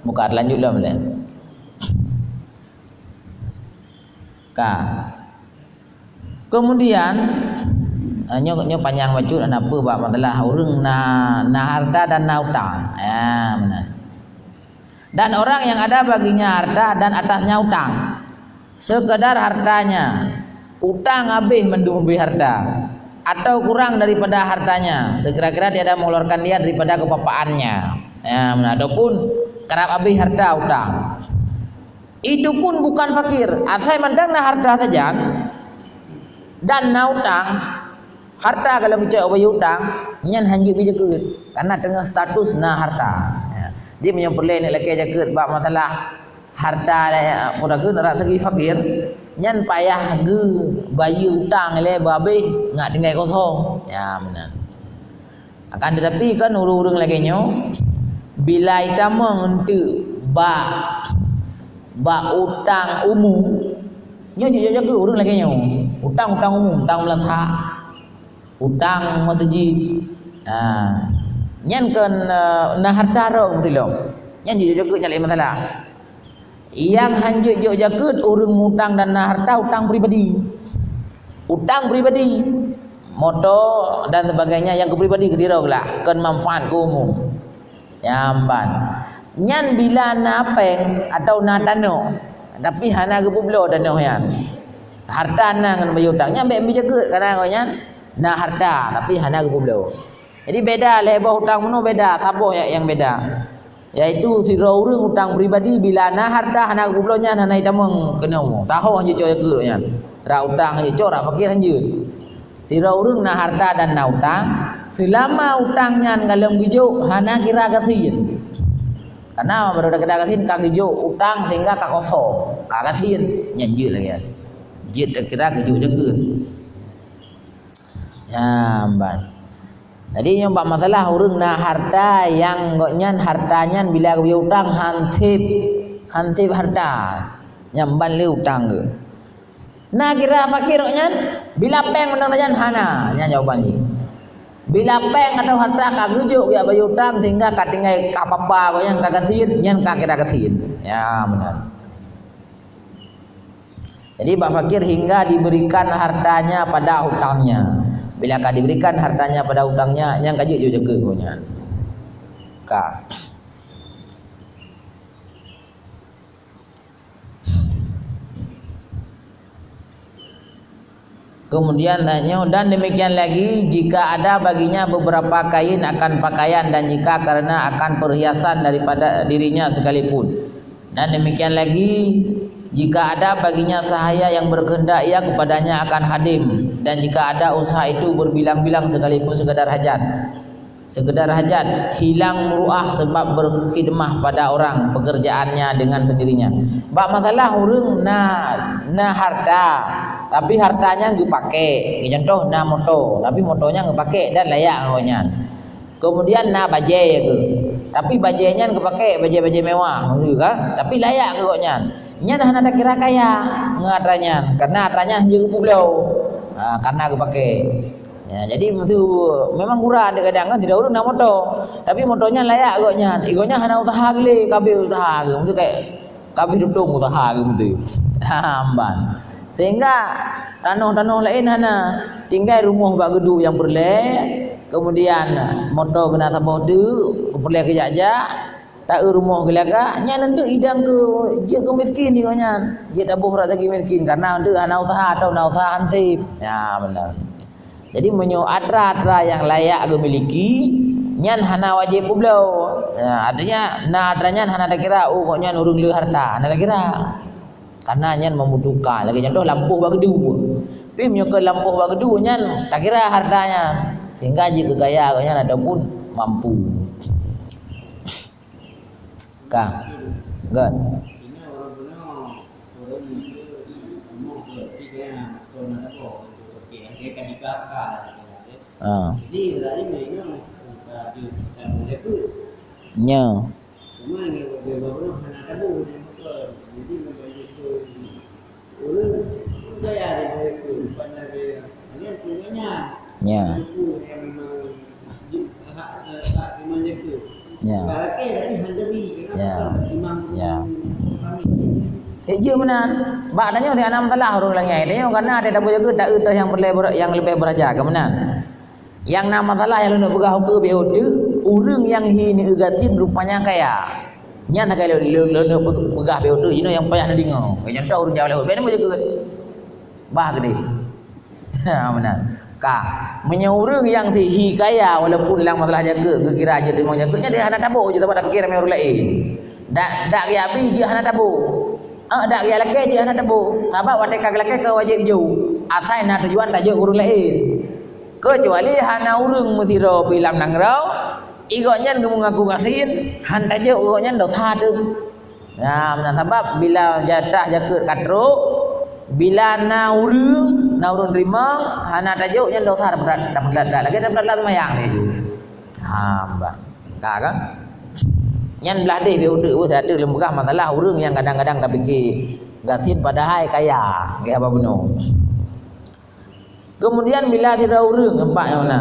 Muka lanjutlah boleh. Kemudian nyo panjang bacut apa bab masalah urang na harta dan na utang. Ya benar. Dan orang yang ada baginya harta dan atasnya utang. Sekedar hartanya, utang habis mendumbi harta atau kurang daripada hartanya, sekira-kira dia ada mengeluarkan dia daripada kepapaannya. Ya benar. Adapun kerap habis harta utang. Itu pun bukan fakir. Asal mandang na harta saja dan na utang. Harta kalau bicara obay utang, nyan hanjut bijakeut karena tengah status na harta. Ya. Dia punya perle ni laki jakeut bab masalah harta mudah ke nak segi fakir, nyan payah ge bayu utang le babe ngak tinggal kosong. Ya benar. Akan tetapi kan urang-urang lagi nyo bila ita mengentu ba utang umum nyo jaga ke urang lagi nyo utang umum utang melasa utang masjid nyan kan na harta ro betul nyan jaga nyali masalah yang hanjut jaga urang utang dan na harta utang pribadi motor dan sebagainya yang ke pribadi ketira pula kan manfaat ke umum. Jamban. Nyan bila na peng atau na dano. Tapi hana ke publo dano yan. Harta na ngan bayu utang. Nyan be jaga karena kau nyan na harta tapi hana ke publo. Jadi beda lebah hutang meno beda, saboh yang beda. Yaitu si urang hutang pribadi bila na harta hana ke publo nyan hana itamang kena mo. Tahu hanya coy ke nyan. Ra utang hanya coy ra fakir hanya. Si urang na harta dan na utang selama utangnya ngalem hijau hana kira kasin. Karena baru dah kira kasin kak hijau utang sehingga kak kosong. Kak kasin nyanjut lagi. Jit kira hijau jaga. Ya ban. Jadi yang bab masalah urang na harta yang goknyan hartanya bila ke utang hantip harta. Nyamban le utang ke. Nah kira fakir goknyan bila peng menang tajan hana nya jawaban ni. Bila peng atau harta kagujuk ya bayu utang sehingga katinggai kapapa kau yang kagatin nyan kira katin. Ya benar. Jadi bab fakir hingga diberikan hartanya pada hutangnya. Bila diberikan hartanya pada hutangnya yang kajuk jaga kau nyan. Kemudian tanya dan demikian lagi jika ada baginya beberapa kain akan pakaian dan jika karena akan perhiasan daripada dirinya sekalipun. Dan demikian lagi jika ada baginya sahaya yang berkehendak ia kepadanya akan hadim dan jika ada usaha itu berbilang-bilang sekalipun sekadar hajat hilang muruah sebab berkhidmah pada orang pekerjaannya dengan sendirinya. Bab masalah urang na harta tapi hartanya nggak pakai. Contoh na motor tapi motornya nggak pakai dan layak ngawanya. Kemudian na bajai ke tapi bajainya nggak pakai bajai mewah maksud kan tapi layak ke ngawanya. Nya dah ada kira kaya ngatranya karena atranya hanya pulau. karena aku pakai. Ya, jadi itu memang kurang kadang kan tidak urung nak motor. Tapi motornya layak agaknya. Igonya hana usaha gile, kabeh usaha. Maksud kayak kabeh dudung usaha gitu. Hamban. Sehingga tanah-tanah lain hana tinggal rumah bak gedu yang berle, kemudian motor kena tambah tu, perle ke jajak, tak rumah gelaka, nya nanti idang ke je ke miskin igonya. Je tak boh lagi miskin karena nanti hana usaha atau na usaha antip. Ya benar. Jadi menyo atra-atra yang layak gemiliki nyan hana wajib pulau. Ya, artinya na atranya hana tak kira kok nyan urung le harta, hana tak kira. Karena nyan membutuhkan. Lagi contoh lampu bagi du. Tapi menyo ke lampu bagi du nyan tak kira hartanya. Sehingga jika kaya kok nyan ataupun mampu. Kang. Kan. Ini orang-orang orang itu mau ke tiga tahun ada kok. Dia kan dibakar. Jadi berarti memang di dalam itu. Nya. Cuma ini beberapa hanya ada bu yang betul. Jadi memang itu orang saya ada itu pada dia. Ini punyanya. Nya. Itu yang memang hak memang itu. Ya. Bagi dari handari kenapa imam kami. Sejuk menan. Maknanya si anak telah urung lagi. Dia karena ada dapat juga tak ada yang lebih beraja kemenan. Yang nama salah yang nak pegah ke BOD, urang yang hini ugatin rupanya kaya. Nya tak kaya nak pegah BOD, ini yang payah nak dengar. Contoh urang jauh lewat, benda juga bah gede. Ha benar. Ka menyeurang yang hi kaya walaupun lang masalah jaga ke kira aja dia mau jaganya dia hendak tabuk je sebab dak fikir mai orang lain. Dak dia api je hendak tabuk. Dak dia laki je hendak tabuk. Sebab watak laki ke wajib jauh. Asal nak tujuan tak jauh orang lain. Kecuali hana urang mesira pilam nangrau, igoknya ngaku ngasin, hendak je igoknya dak sa tu. Nah, benar sebab bila jatah jaga katruk, bila na urang terima, hana tajuk yang dosa dapat lagi dapat semayang ni. Hamba. Kan? Yang belah deh biar udah satu lembagah masalah urang yang kadang-kadang tak fikir gasin padahal kaya, kayak apa benar. Kemudian bila tidak urang nampaknya mana?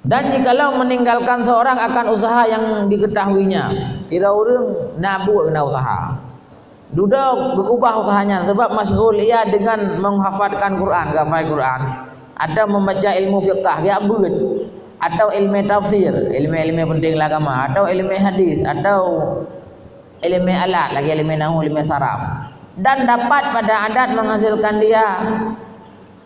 Dan jikalau meninggalkan seorang akan usaha yang diketahuinya, tidak urang nabu kena usaha. Duda berubah usahanya sebab masyghul ia dengan menghafalkan Quran, hafal Quran, ada membaca ilmu fiqh, ya beut, atau ilmu tafsir, ilmu-ilmu penting agama, atau ilmu hadis, atau ilmu alat, lagi ilmu nahwu, ilmu saraf. Dan dapat pada adat menghasilkan dia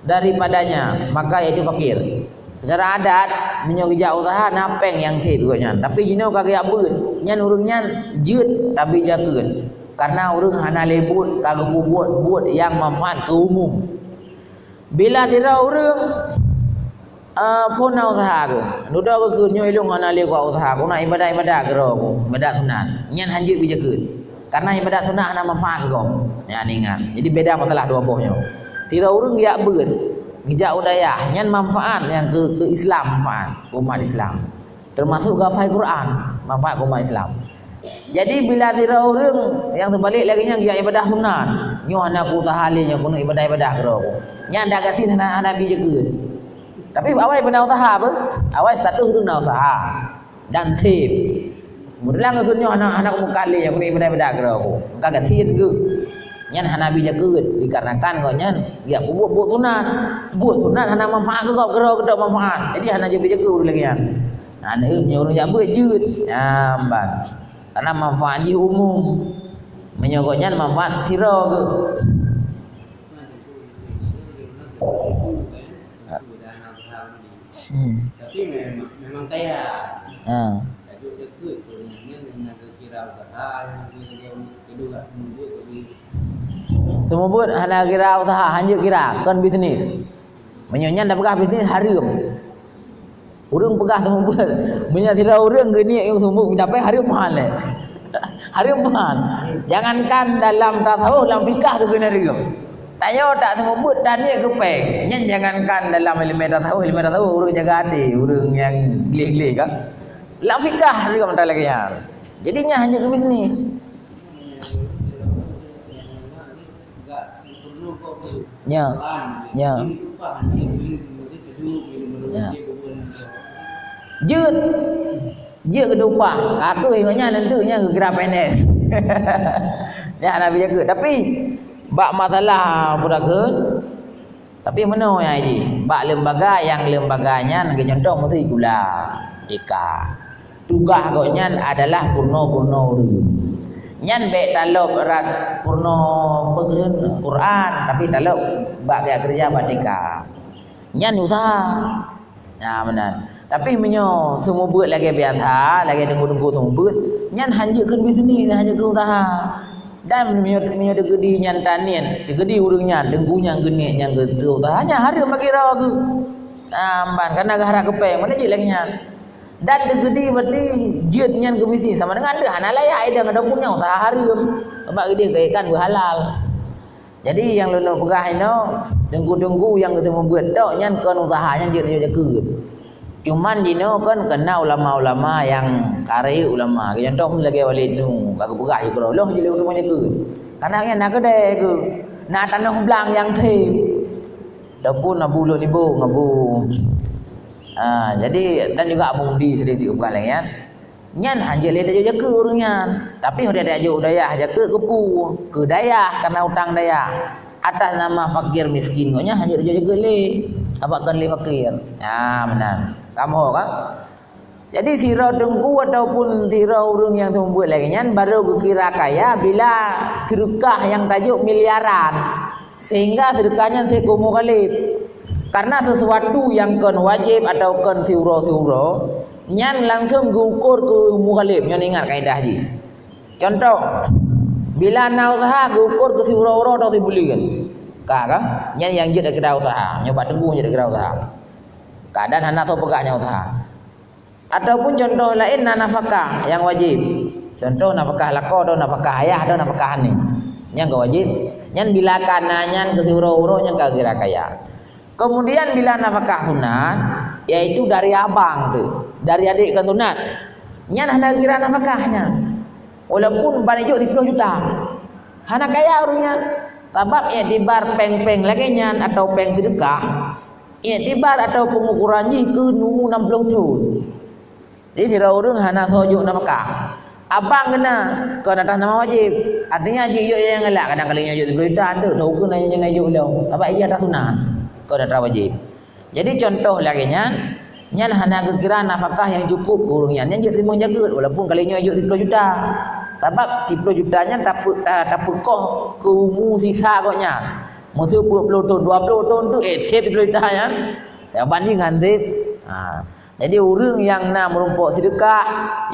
daripadanya, maka itu fakir. Secara adat menyogja usaha napeng yang tidurnya, tapi jino kagak beut, nyan urangnya jeut tapi jakeun. Karena urang hana lebut kagak buat yang manfaat ke umum. Bila tidak urang pun usaha ke. Nuda ke nyo ilung hana le ku usaha ku nak ibadah ke ro, ibadah sunat. Nyan hanjut bijakeun. Karena ibadah sunat hana manfaat ke. Ya ningan. Jadi beda masalah dua bohnya. Tidak urang ya beut. Gija udayah nyan manfaat yang ke Islam manfaat umat Islam. Termasuk hafal Quran, manfaat umat Islam. Jadi bila tidak urang yang terbalik lagi nya dia ibadah sunat, nyo hana ku tahalinya kuno ibadah-ibadah kero. Nya ndak kasin hana nabi jegeun. Tapi awai benar usaha apa? Awai status urang usaha. Dan tip. Kemudian ngeun nyo anak ku kali yang kuno ibadah-ibadah kero ku. Kagak sin ge. Nya hana nabi jegeun dikarenakan kok nya dia buat sunat. Buat sunat hana manfaat ke kero ke manfaat. Jadi hana je jegeun lagi nya. Nah, nyo urang jabe jeut. Amban. Karena manfaat ji umum menyogoknya manfaat siro ke. Tapi memang kaya. Tajuk dekat sebenarnya dengan kira usaha yang kedua semua buat hana kira usaha hanya kira kan bisnis. Menyonya dah pegah bisnis haram. Urang pegah semua buat. Banyak tidak urang ke ni yang semua mencapai haram mahal. Haram mahal. Jangankan dalam tasawuf, dalam fikah ke kena haram. Saya tak semua buat dan ni kepeng. Jangankan dalam ilmu tasawuf urang jaga hati, urang yang geli-geli kan. Dalam fikah haram tak lagi yang. Jadinya hanya ke bisnis. Ya. Ya. Ya. Jeut. Jeut ke upah. Kakak ingatnya nentunya gerak pendek. Ya Nabi jaga. Tapi bak masalah purakeun. Tapi mana ya haji? Bak lembaga yang lembaganya ngai contoh mesti gula. Ika. Tugas goknya adalah purno urang. Nyan baik talab erat purno pegeun Quran tapi talab bak kerja batika. Nyan usaha. Nah benar. Tapi menyo semua buat lagi biasa, lagi tunggu semua buat. Nyan hanjekeun bisnis, hanjekeun usaha. Dan menyo degedi nyan tanian, degedi urang nyan, dengku nyan genik nyan ke usahanya hari bagi raw ke. Amban karena gahara kepeng, mana je lagi nyan. Dan degedi berarti jeut nyan ke bisnis sama dengan deh hana layak ida ada punya usaha hari bak gede ke ikan halal. Jadi yang lu pegah ino dengku yang ketemu buat tok nyan kan usahanya jeut nyo jakeun. Cuman dino kan kena ulama-ulama yang kari ulama. Contoh lagi walid nu, kagak pegah je kalau loh je ulama jakeun. Karena nya nak kedai ke. Nak tanah belang yang tim. Dapun nak bulu ni bu, ngabu. Jadi dan juga abung di sedikit bukan lagi kan. Nyan hanje le dah jaga urangnya. Tapi dia ada ajuk dayah jaga kepu, ke dayah karena hutang dayah. Atas nama fakir miskin nya hanje dah jaga le. Abakan le fakir. Benar. Kamu kan? Jadi sirau dengku ataupun sirau urang yang membuat lagi nyan baru kira kaya bila sedekah yang tajuk miliaran. Sehingga sedekahnya saya kumu kali. Karena sesuatu yang kan wajib atau kan siuro nyan langsung gukur ke mukhalif. Nyan ingat kaidah haji. Contoh, bila nak usaha gukur ke siuro atau sibuli kan. Kan? Nyan yang je dak kira usaha, nyoba tenggu je dak kira usaha. Kadang anak tu pegahnya usaha. Ataupun contoh lain nafkah yang wajib. Contoh nafkah lako atau nafkah ayah atau nafkah ni. Yang enggak wajib. Nyan bila kanannya ke siuro yang kagak kira kaya. Kemudian bila nafkah sunat, yaitu dari abang tu, dari adik kan sunat. Nyan hendak kira nafkahnya. Walaupun banijuk 30 juta. Hana kaya orangnya. Sebab iktibar peng-peng lagi nyan atau peng sedekah. Iktibar atau pengukurannya ke numu 60 tahun. Jadi tidak orang hana sojuk nafkah. Abang kena atas nama wajib. Artinya haji yang ngelak kadang kali nyajuk 30 juta ada. Tahu ke nanya najuk lau. Sebab ia atas sunat. Kau dah wajib. Jadi contoh lagi nyan hana kira nafkah yang cukup urangnya. Nyan jadi terima jaga walaupun kalinya ajuk 30 juta. Sebab 30 jutanya tak pekoh ke umur sisa koknya. Mesti 20 tahun, 20 tahun tu save 30 juta ya. Yang banding hansip. Jadi orang yang nak merumpuk sedekah,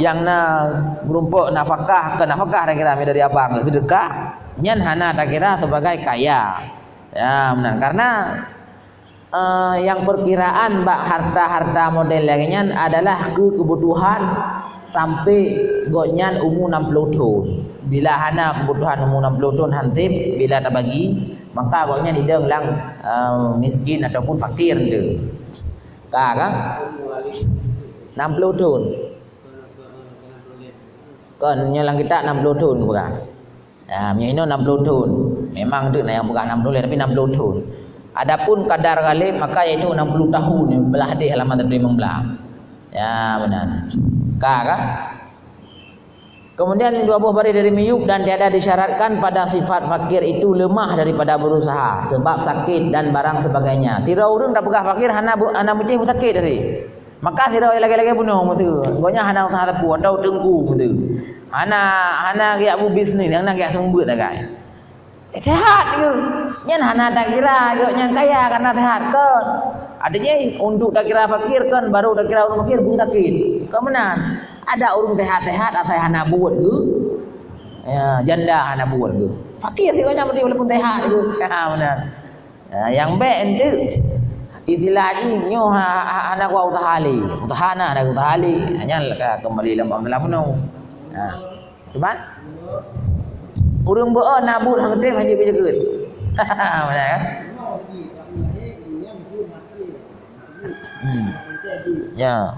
yang nak merumpuk nafkah, ke nafkah tak kira dari abang sedekah, nyan hana tak kira sebagai kaya. Ya, benar. Karena yang perkiraan harta-harta model lainnya adalah kebutuhan sampai goknya umur 60 tahun. Bila hana kebutuhan umur 60 tahun hantip, bila tak bagi, maka goknya dideng lang miskin ataupun fakir dia. Kan? 60 tahun. Kan nyalang kita 60 tahun bukan? Ya, ini 60 tahun. Memang tu yang bukan 60 tapi 60 tahun. Adapun kadar galib maka iaitu 60 tahun belah hadis halaman 315. Ya benar. Kan? Kemudian dua buah bari dari miyub dan tiada disyaratkan pada sifat fakir itu lemah daripada berusaha sebab sakit dan barang sebagainya. Tira urang dak pegah fakir hana mucih sakit dari. Maka tira lagi-lagi bunuh betul. Gonya hana usaha tapu atau tengku betul. Hana giat bu bisnis, hana giat sumber tak kai. Sehat ke? Nyan hana tak kira goknya kaya karena sehat kan. Adanya untuk tak kira fakir kan baru tak kira orang fakir pun sakit. Kemenan ada orang sehat-sehat atau hana buat ke? Ya, janda hana buat ke? Fakir sih banyak berarti walaupun sehat ke? Ya benar. Ya, yang baik itu istilahnya nyo hana ku utahali. Utahana ada utahali. Hanya kembali dalam penuh. Ya. Cuman urang beuh nabut hang teh hanya bejegeut. Benar kan? Ya.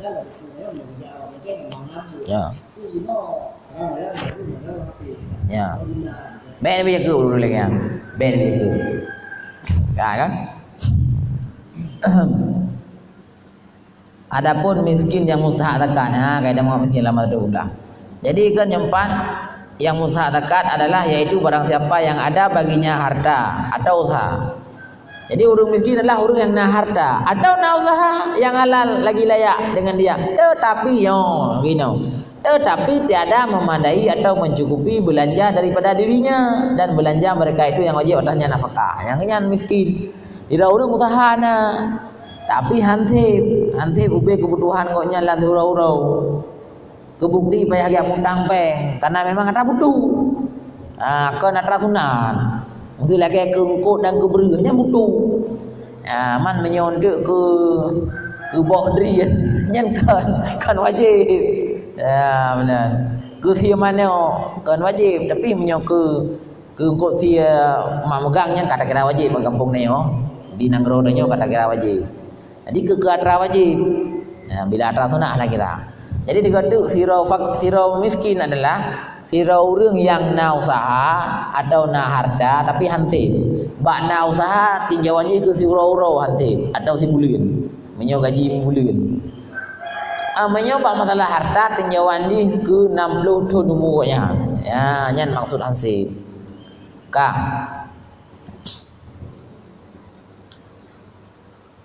Ya. Ya. Ben bejegeut dulu lagi. Ben bejegeut. Kan? Adapun miskin yang mustahak zakat, kaidah mengenai miskin lama tu pula. Jadi kan nyempan yang mustahak zakat adalah yaitu barang siapa yang ada baginya harta atau usaha. Jadi orang miskin adalah orang yang nak harta atau nak usaha yang halal lagi layak dengan dia. Tetapi tiada memadai atau mencukupi belanja daripada dirinya, dan belanja mereka itu yang wajib atasnya nafkah. Yang ini miskin. Tidak orang usaha nak. Tapi hantip ubah kebutuhan koknya lah urau-urau. Kebukti payah dia mutang peng karena memang ada butuh. Kan ada sunan. Mesti lagi kengkut dan keberihnya butuh. Man menyontek ke bokdri nyen kan wajib. Benar. Ke sia mana kan wajib, tapi menyo ke kengkut sia mak megangnya kata kira wajib bang kampung ni di Nanggro ni kata kira wajib. Jadi ke atra wajib. Bila atra sunah lah kira. Jadi tiga tu sirau miskin adalah sirau orang yang nak usaha atau nak harta tapi hantip. Bak nak usaha tinjauannya ke sirau-rau hantip atau si bulan. Menyo gaji bulan. Menyo bak masalah harta tinjauan ni ke 60 tahun umurnya. Ya, nyan maksud hantip.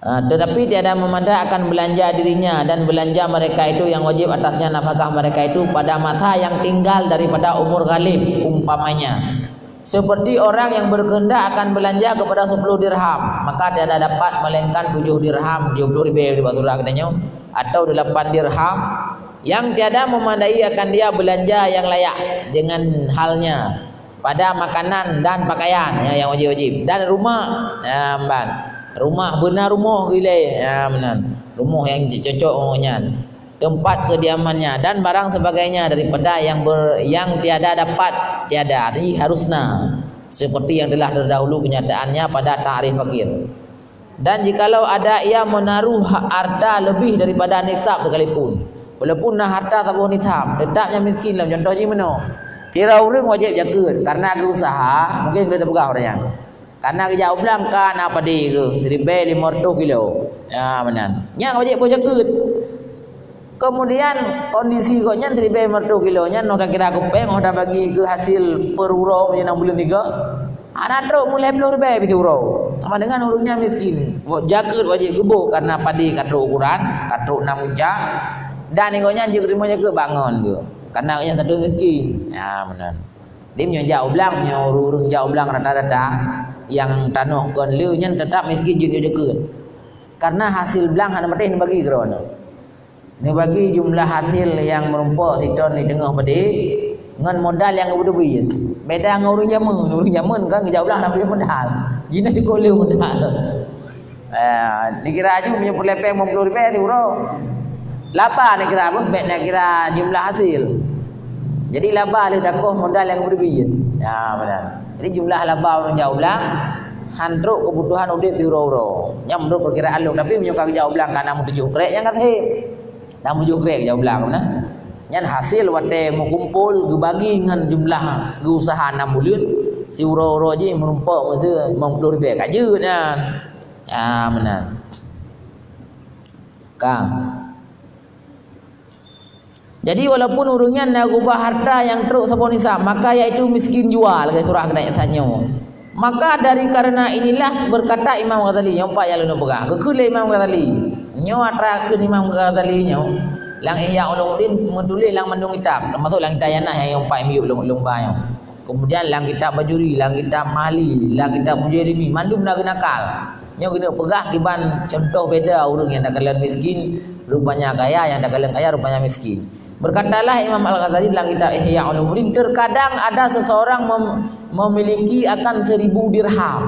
Tetapi tiada memandang akan belanja dirinya dan belanja mereka itu yang wajib atasnya nafkah mereka itu pada masa yang tinggal daripada umur ghalib umpamanya. Seperti orang yang berkehendak akan belanja kepada 10 dirham, maka tiada dapat melainkan 7 dirham 70 ribu di batura katanya, atau 8 dirham yang tiada memandai akan dia belanja yang layak dengan halnya pada makanan dan pakaian yang wajib-wajib dan rumah. Rumah benar rumah gila benar. Rumah yang cocok orangnya, tempat kediamannya dan barang sebagainya daripada yang tiada dapat tiada. Jadi harusnya seperti yang telah terdahulu kenyataannya pada ta'rif fakir. Dan jikalau ada ia menaruh harta lebih daripada nisab sekalipun, walaupun nak harta tak boleh nisab, tetapnya miskin lah. Contohnya mana? Kira orang wajib jaga karena ke usaha, mungkin boleh terpegah orangnya. Karena kerja ulang kan apa dia ke 1,500 kilo. Ya benar. Yang wajib pun jaga. Kemudian kondisi koknya 1,500 kilonya nak kira kupeng dah bagi ke hasil per urau yang 6 bulan 3. Ada teruk mulai 10 ribu itu urau. Sama dengan urungnya miskin. Jaga wajib gebuk karena padi katruk ukuran, katruk 6 uncak. Dan ikutnya dia terimanya ke bangun ke. Karena koknya satu miskin. Ya benar. Dia punya jauh belang, punya urung jauh belang rata-rata yang tanah kon liu nya tetap miskin juga jaga. Karena hasil belang hana mati ni bagi kerana. Ni bagi jumlah hasil yang merumpuk titon di tengah padi dengan modal yang berdebi. Beda dengan orang Yaman kan jauh belang nak punya modal. Gina cukup liu modal. Dikira aju punya perlepeng 50 ribu tu bro. Lapa ni kira pun bet nak kira jumlah hasil. Jadi laba dia takuh modal yang berlebihan. Ya benar. Jadi jumlah laba orang jauh belang hantruk kebutuhan udip di uro-uro. Yang menurut perkiraan lu tapi menyukai jauh belang kan 7 krek yang kasih. 7 krek jauh belang benar. Yang hasil wate mau kumpul gebagi dengan jumlah usaha 6 bulan si uro-uro je merumpuk masa 50 ribu kaje kan. Ya benar. Kang. Jadi walaupun urungnya nak ubah harta yang teruk sabun nisab, maka iaitu miskin jual ke surah kena sanyo. Maka dari karena inilah berkata Imam Ghazali yang pak yang lu pegang. Kekule Imam Ghazali. Nyo atra ke Imam Ghazali nyo. Lang Ihya Ulumuddin menulis lang mandung kitab, termasuk lang kitab yanah yang pak miuk lomba nyo. Kemudian lang kitab Bajuri, lang kitab Mahli, lang kitab Mujairimi, mandum nakal. Nyo kena pegah kiban contoh beda urang yang dak kalian miskin rupanya kaya, yang dak kalian kaya rupanya miskin. Berkatalah Imam Al-Ghazali dalam kitab Ihya Ulumuddin, terkadang ada seseorang memiliki akan 1,000 dirham.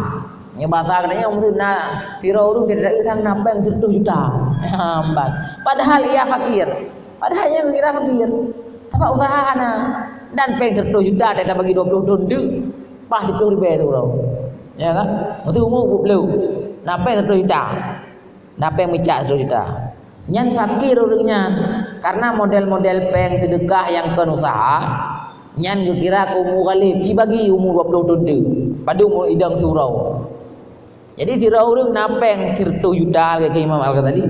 Yang bahasa katanya maksudnya tira urung dia tak utang napa yang 100 juta. Padahal ia fakir. Padahal ia kira fakir. Sebab usahana dan peng 100 juta dia bagi 20 tahun dek. Pas 10 ribu tu bro. Ya kan? Itu umur 20. Napa yang 100 juta? Napa yang micak 100 juta? Nyan fakir orangnya karena model-model peng sedekah yang kan usaha nyan kira ke umur galib ci bagi umur 20 tahun pada umur idang surau Jadi tira urang napeng 100 juta ke Imam Al-Ghazali.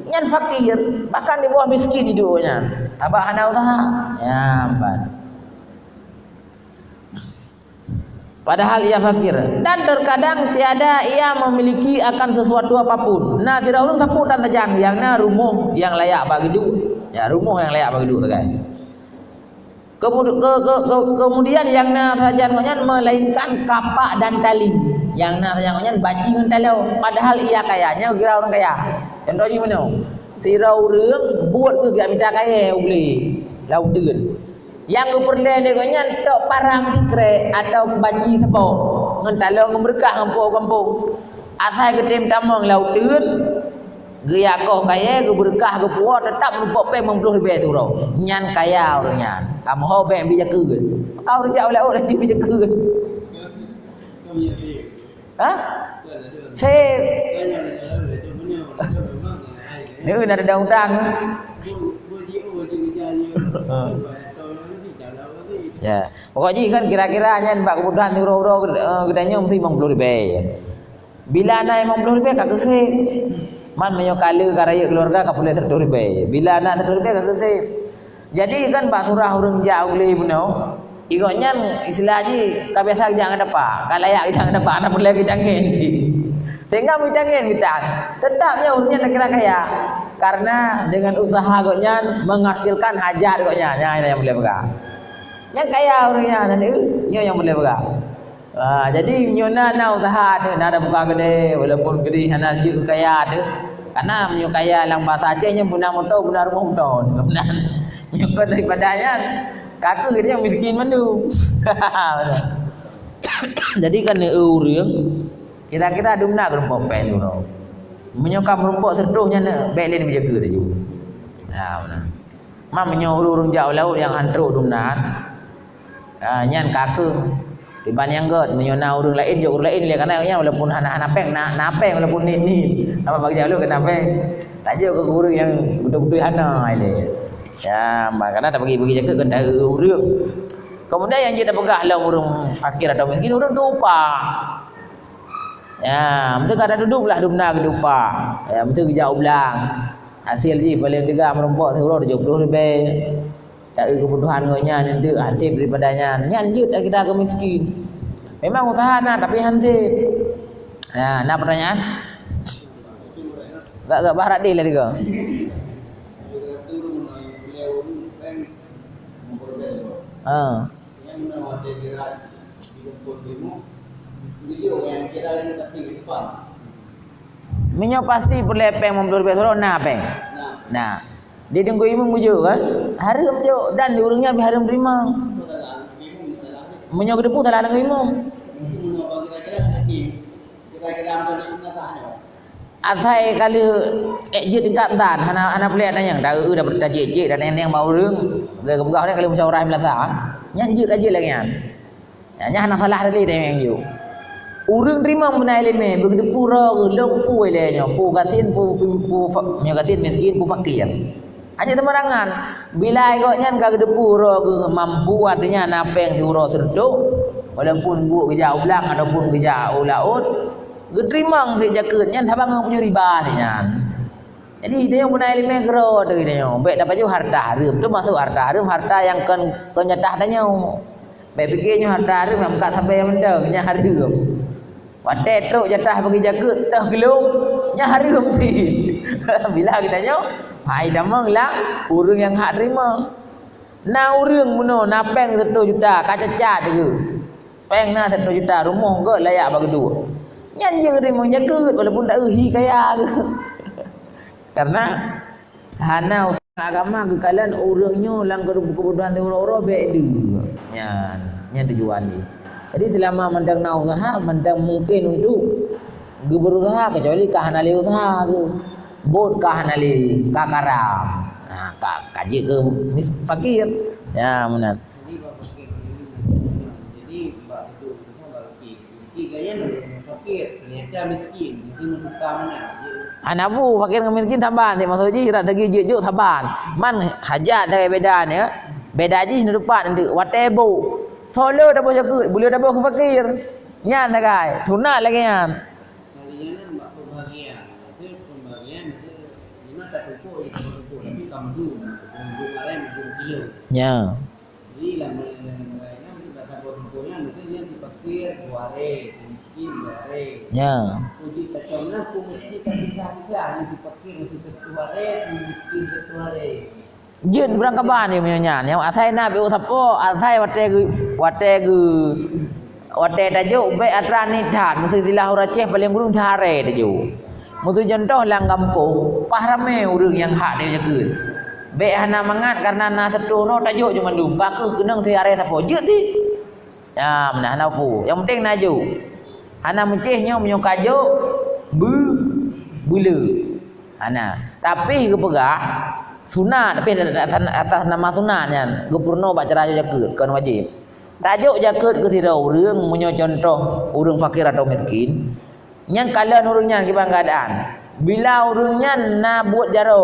Nyan fakir, bahkan di bawah miskin hidupnya. Abah ana usaha. Ya, empat. Padahal ia fakir dan terkadang tiada ia memiliki akan sesuatu apapun. Nah, tira urang tapu dan tajang yang na rumah yang layak bagi duit. Ya, rumah yang layak bagi duit kan. Kemudian yang na saja ngonyan melainkan kapak dan tali. Yang na saja ngonyan baci ngan talau. Padahal ia kayanya kira orang kaya. Contohnya mana? Tira urang buat ke gak minta kaya boleh. Lautan. Yang keperluan dia ngonyan tok parang tikre atau baci sepo. Ngan talau ngeberkah kampung-kampung. Asal ketim tamang lautan. Gaya kau kaya, berkah, puas tetap merupakan peng 60 ribu tu roh. Nyan kaya orangnya. Kamu hau peng bija keun. Kau rejak oleh orang bija keun. Ha? Sip. Ni ada daun tang. Ya, pokoknya kan kira-kira nyan bak kebutuhan tu roh gedanya mesti 50 ribu. Bila naik 50 ribu kak kesip. Man menyokala karaya keluarga kapulai 100 ribu. Bila anak 100 ribu kak kesip. Jadi kan Pak Surah urang jauh boleh benar. Ikutnya istilahnya tak biasa jangan apa. Kalau layak jangan apa anak boleh kita ngenti. Sehingga kita ngenti kita. Tetapnya urusnya nak kira kaya. Karena dengan usaha ikutnya menghasilkan hajat ikutnya. Yang boleh pegang. Yang kaya urusnya nanti yang boleh pegang. Jadi nyona na usaha tu nak ada buka gede walaupun gede hana je kaya tu karena menyo kaya lang bahasa Acehnya buna motor buna rumah motor kemudian nyoko daripadanya kakak dia miskin mandu. Jadi kan urang kira-kira dumna kerumpok pe tu ro menyokam rumpok seduhnya nak baik lain menjaga dia juga. Benar. Mam menyo urang jauh laut yang antro dumna nyan kakak tiban yang god menyona urang lain je urang lain dia kana walaupun hana peng napeng walaupun ni apa bagi jalu kena peng tajo ke urang yang betul-betul hana ini ya makana tak bagi jaga kena urang kemudian yang dia dah pegah lah urang fakir atau miskin urang dupa ya betul kada duduklah dumna ke dupa ya betul jauh belang hasil je paling juga merompok seorang 70 ribu tak kebutuhan ngonya nanti hati daripadanya nyanjut kita ke miskin memang usaha nak tapi hati nah pertanyaan gak barat dia lah tiga minyak pasti boleh peng 50 ribu sorok nah peng nah dia tunggu imam mujuk kan haram je dan diurangnya lebih haram terima menyok depu salah dengan imam asai kali ejit tingkat dan anak pelik tanya dah dah bertajik dan yang mau urang gagah-gagah ni kalau musyawarah melasa nyanjut aja lagi kan nya hana salah tadi dia yang ju urang terima menai leme berdepu ro lempu elenya pu gatin pu gatin miskin pu fakir. Hanya temerangan bila ikutnya kagak depu ro mampu artinya napa yang diuro serduk walaupun bu ke jauh belang ataupun ke jauh laut gedrimang si jaketnya tabang punya riba ni kan. Jadi dia yang guna ilmu gero tu dia. Baik dapat juga harta haram tu masuk harta haram harta yang kenyatah tanya. Baik fikirnya harta haram yang buka sampai yang benda nya haram. Watet tu jatah bagi jaket dah gelung nya haram ti. Bila kita tanya hai damang lah urang yang hak terima. Na urang muno na peng 1 juta kacacat tu. Peng na 1 juta rumah ke layak bagi dua. Nyan je terima jaket walaupun tak hi kaya ke. Karena hana usaha agama ke kalian urangnya lang kebutuhan orang-orang baik dia. Nyan tujuan dia. Jadi selama mendang na usaha mendang mungkin untuk berusaha kecuali kahanali usaha tu. Bot kahanali kakaram. Nah, kaji ke fakir. Ya, benar. Jadi bab itu bagi ketiga fakir, ternyata miskin, itu bukan mana. Anabu fakir dengan miskin tambahan dia maksud je tak tagi je tambahan. Man hajat dah beda ni. Beda je sini depan nanti whatever. Solo dah boleh jaga, boleh dah bawa fakir. Nyan tak kai. Sunat lagi nyan. Ya. Jadi lah mulainya sudah sampai kumpulnya mesti dia dipakir buare, miskin buare. Ya. Uji tacona pun mesti ketika dia dipakir mesti ketuare, miskin ketuare. Jin berang kaban ni punya yang asai na be utapo asai wate tajuk be atrani dhan mesti silah uraceh paling burung thare tajuk. Mutu contoh lang kampung pahrame urang yang hak dia jaga. Be hana mangat karena na setuh ro tajuk cuma dum baku kenang tiare sapo je ti. Ya menah na pu. Yang penting naju. Hana mencehnya menyo kajuk bulu. Hana. Tapi ke pegah sunat tapi atas nama sunatnya gubernur baca raja jaket kan wajib rajuk jaket ke sirau urang menyo contoh urang fakir atau miskin yang kala urangnya kiban keadaan bila urangnya na buat jaro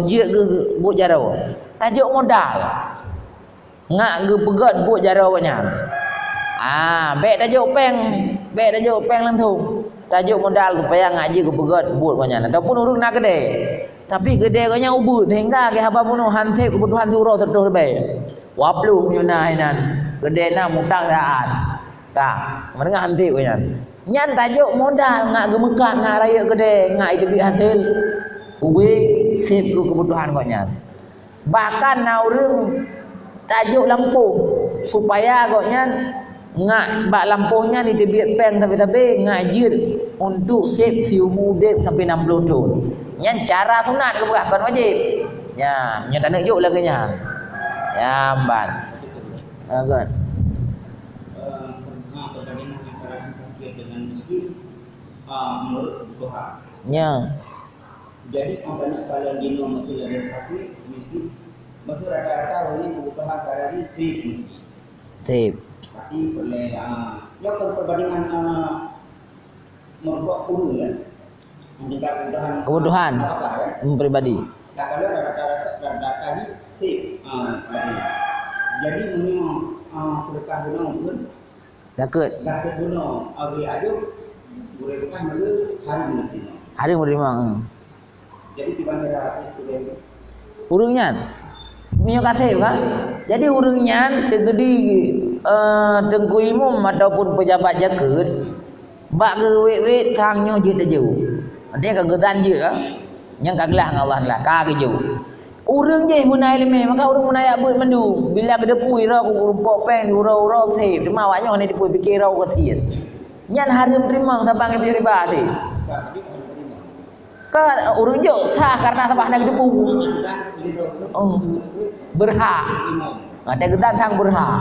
je ke buat jaro rajuk modal ngak ge pegat buat jaro nya bek rajuk peng lentung rajuk modal supaya ngak je ke pegat buat nya ataupun urang nak gede tapi gede kanya ubud hingga ke haba bunuh hanse kebutuhan turo sedoh be waplu nyuna hinan gede na mutang saat tak menengah hanse kanya nyan tajuk modal ngak gemekat ngak raya gede ngak itu hasil uwe save ku kebutuhan kanya bahkan na urang tajuk lampu supaya kanya ngak bak lampunya ni debit peng tapi ngajir untuk save si umur sampai 60 tahun. Nyan cara sunat ke bukan wajib. Ya, nya tak nak juk lagi nya. Ya, amban. Agak. Perbandingan antara si fakir dengan miskin menurut Tuhan. Ya. Jadi maknanya kalau dino masih ada fakir, miskin, masih rata-rata ini kebutuhan sehari-hari miskin. Sip. Tapi boleh ya perbandingan merubah kurun kan. Meningkat Kebutuhan pribadi. Kalau rata-rata ini sip. Jadi ini sedekah gunung pun Zakat. zakat gunung agri ajuk boleh bukan dulu hari mungkin. Hari menerima. Jadi di bandara itu dia. Urangnya minyak kasih kan. Jadi urangnya tegedi tengku imam ataupun pejabat zakat bak ke wet-wet sangnyo je taju. Dia kegedan je kan. Yang kaglah dengan Allah lah ka ke ju. Urang je munai leme maka urang munai abut mendu. Bila ke depui ra ku rumpok peng di urau-urau sip. Cuma awaknya ni depui fikir ra ku tian. Nyan hari menerima sabang ke riba ti. Kan urang je sah karena sabah nak depu. Oh. Berhak. Ada gedan sang berhak.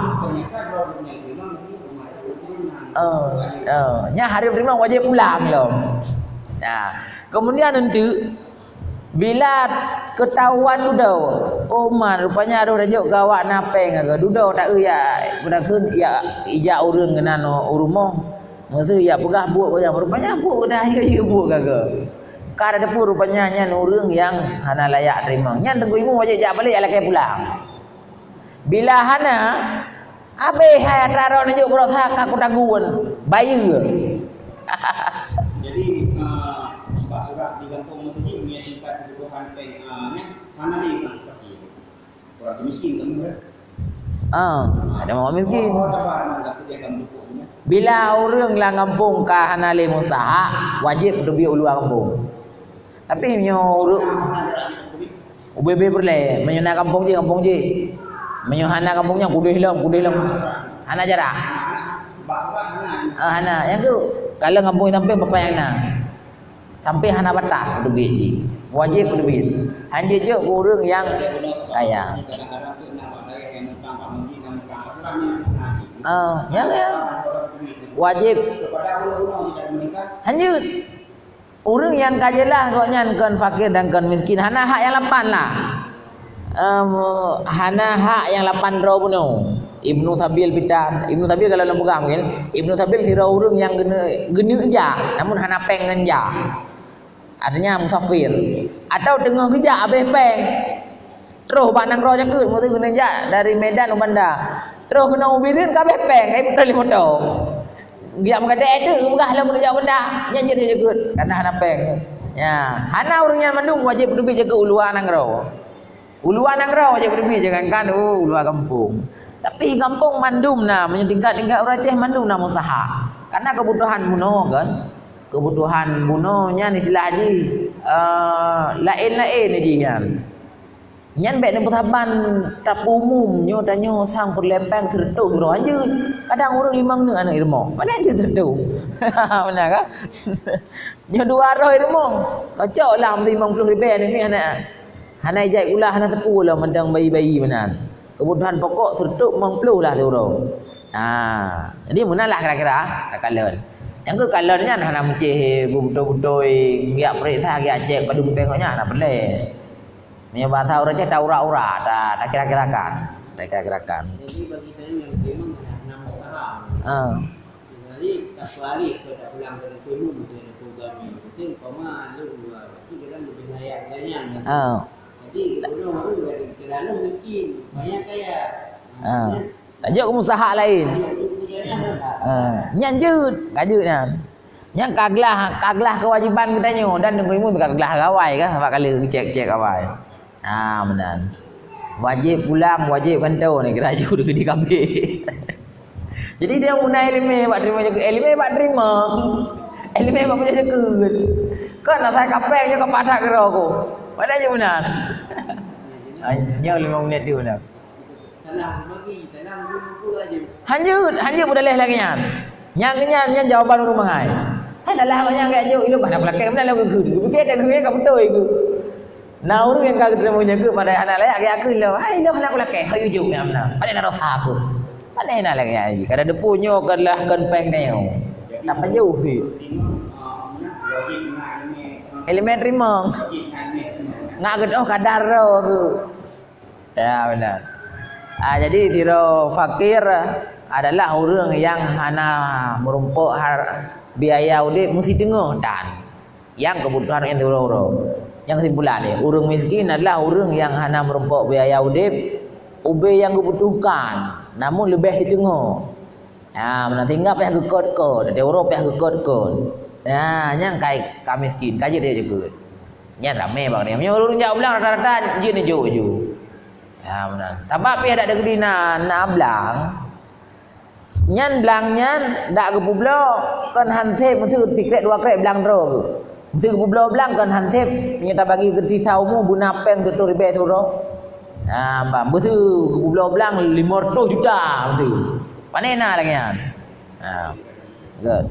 Nya hari menerima wajib pulang loh. Nah, kemudian nanti bila ketahuan dudau, oh man rupanya ada rajuk gawak napeng aga dudau tak ya berakun ya ija urang kenan urumoh mesti ya pegah buat yang rupanya buat dah ya buat gaga. Ka ada pun rupanya nya urang yang hana layak terima. Nya tengku imu wajib jak balik ala ke pulang. Bila hana abe hai traro najuk berosa ka kutaguan bayu. Jadi Pak Surah di kampung Mutiji punya tingkat kebutuhan mana nih kan seperti orang miskin kan benar? Ada orang miskin. Oh, ada barang tak dia akan bukunya. Bila orang lah kampung ka hanale mustahak wajib dubi ulu kampung. Tapi nyo urang UBB berle menyana kampung je menyo hana kampungnya kudih lam hana jarak. Hana yang tu kalau kampung sampai bapa yang na sampai hana batas dubi je wajib dubi hanya je urang yang kaya. Ya wajib hanya urang yang kajelah kok nyan kan fakir dan kan miskin hana hak yang 8 lah. Hana hak yang 8 ro buno. Ibnu Tabil pitan. Ibnu Tabil kalau lembu mungkin Ibnu Tabil sira urang yang gene ja namun hana pengen ja. Artinya musafir atau tengah kerja abeh peng. Terus bak nang ro jaket mesti gene ja dari Medan Banda. Terus kena ubirin kabeh peng ai betul moto. Dia mengadai itu enggak lah menjak benda. Nya jadi jaket karena hana peng. Ya, hana urang yang mandung wajib dubi jaga uluan nang ro. Uluan Nangrau aja pergi jangankan luar kampung. Tapi kampung mandum nah menyetingkat-tingkat Aceh mandum nah usaha. Karena kebutuhan buno kan. Kebutuhan bunonya istilah haji lain-lain aja kan. Nyan baik nempuh taban tap umum nyo tanyo sang perlepeng tertu suruh aja. Kadang orang limang ni anak irmo. Mana aja tertu. Benar kan? Nyo 200 irmo. Kocok lah mesti 50 ribu ni anak. Hana ijai ulah hana tepu lah mendang bayi-bayi benar. Kebutuhan pokok tertuk 50 lah turun. Jadi munalah kira-kira kalian. Yang ke kaliannya hana menceh buto-buto giak perintah giak cek pada bengoknya hana boleh. Ni bahasa orang ceh taura-ura tak kira-kirakan. Tak kira-kirakan. Jadi bagi saya yang memang enam usaha. Jadi kecuali kita pulang dari film dari program itu koma lu itu dalam lebih layak. Jadi orang baru dari terlalu miskin, banyak kaya. Tajuk usaha lain. Nyan jut, kajut nyan. Nyan kaglah kewajiban kita nyo dan nunggu tu kaglah gawai kan sebab kali cek gawai. Benar. Wajib pulang, wajib kantau ni kira jut di kabeh. Jadi dia guna ilmu buat terima juga. Ilmu buat terima. Ilmu buat punya sekut. Kan nak saya kapek je kau padak kira aku. Padahal benar. Hanya 5 minit dia benar. Salam bagi, salam dulu aja. Hanya boleh lagi nyan. Nyang jawaban orang mangai. Hai dah lah nyang gak jauh ilmu pada belakang benar lagu ku. Ku fikir dah lagu kau betul iku. Nah orang yang kau terima jaga pada anak layak agak aku lah. Hai dah anak belakang hayu jauh yang benar. Pada nak rasa aku. Pada enak lagi aja. Kada depunyo kadlah kan peng neo. Tak jauh sih. Elemen rimong. Nak gedoh kadar tu. Ya benar. Jadi tiro fakir adalah orang yang hana merumpuk biaya udip mesti tengah dan yang kebutuhan yang turun. Yang kesimpulan dia, orang miskin adalah orang yang hana merumpuk biaya udip yang kebutuhkan namun lebih di tengah. Mana tinggal payah gekot-kot, ada orang payah gekot-kot. Yang kayak miskin, kaji dia juga. Nya ramai bang dia. Orang jauh belang rata-rata je ni jauh. Benar. Tapi ada kedina nak belang. Nyan belang nyan dak ke publo kan hantep mesti tikrek 2 krek belang ro ke. Mesti ke publo belang kan hantep nyata bagi ke titaumu guna peng tu ribe tu ro. Mbak mesti ke publo belang 500 juta mesti. Panena lagi nyan. Good.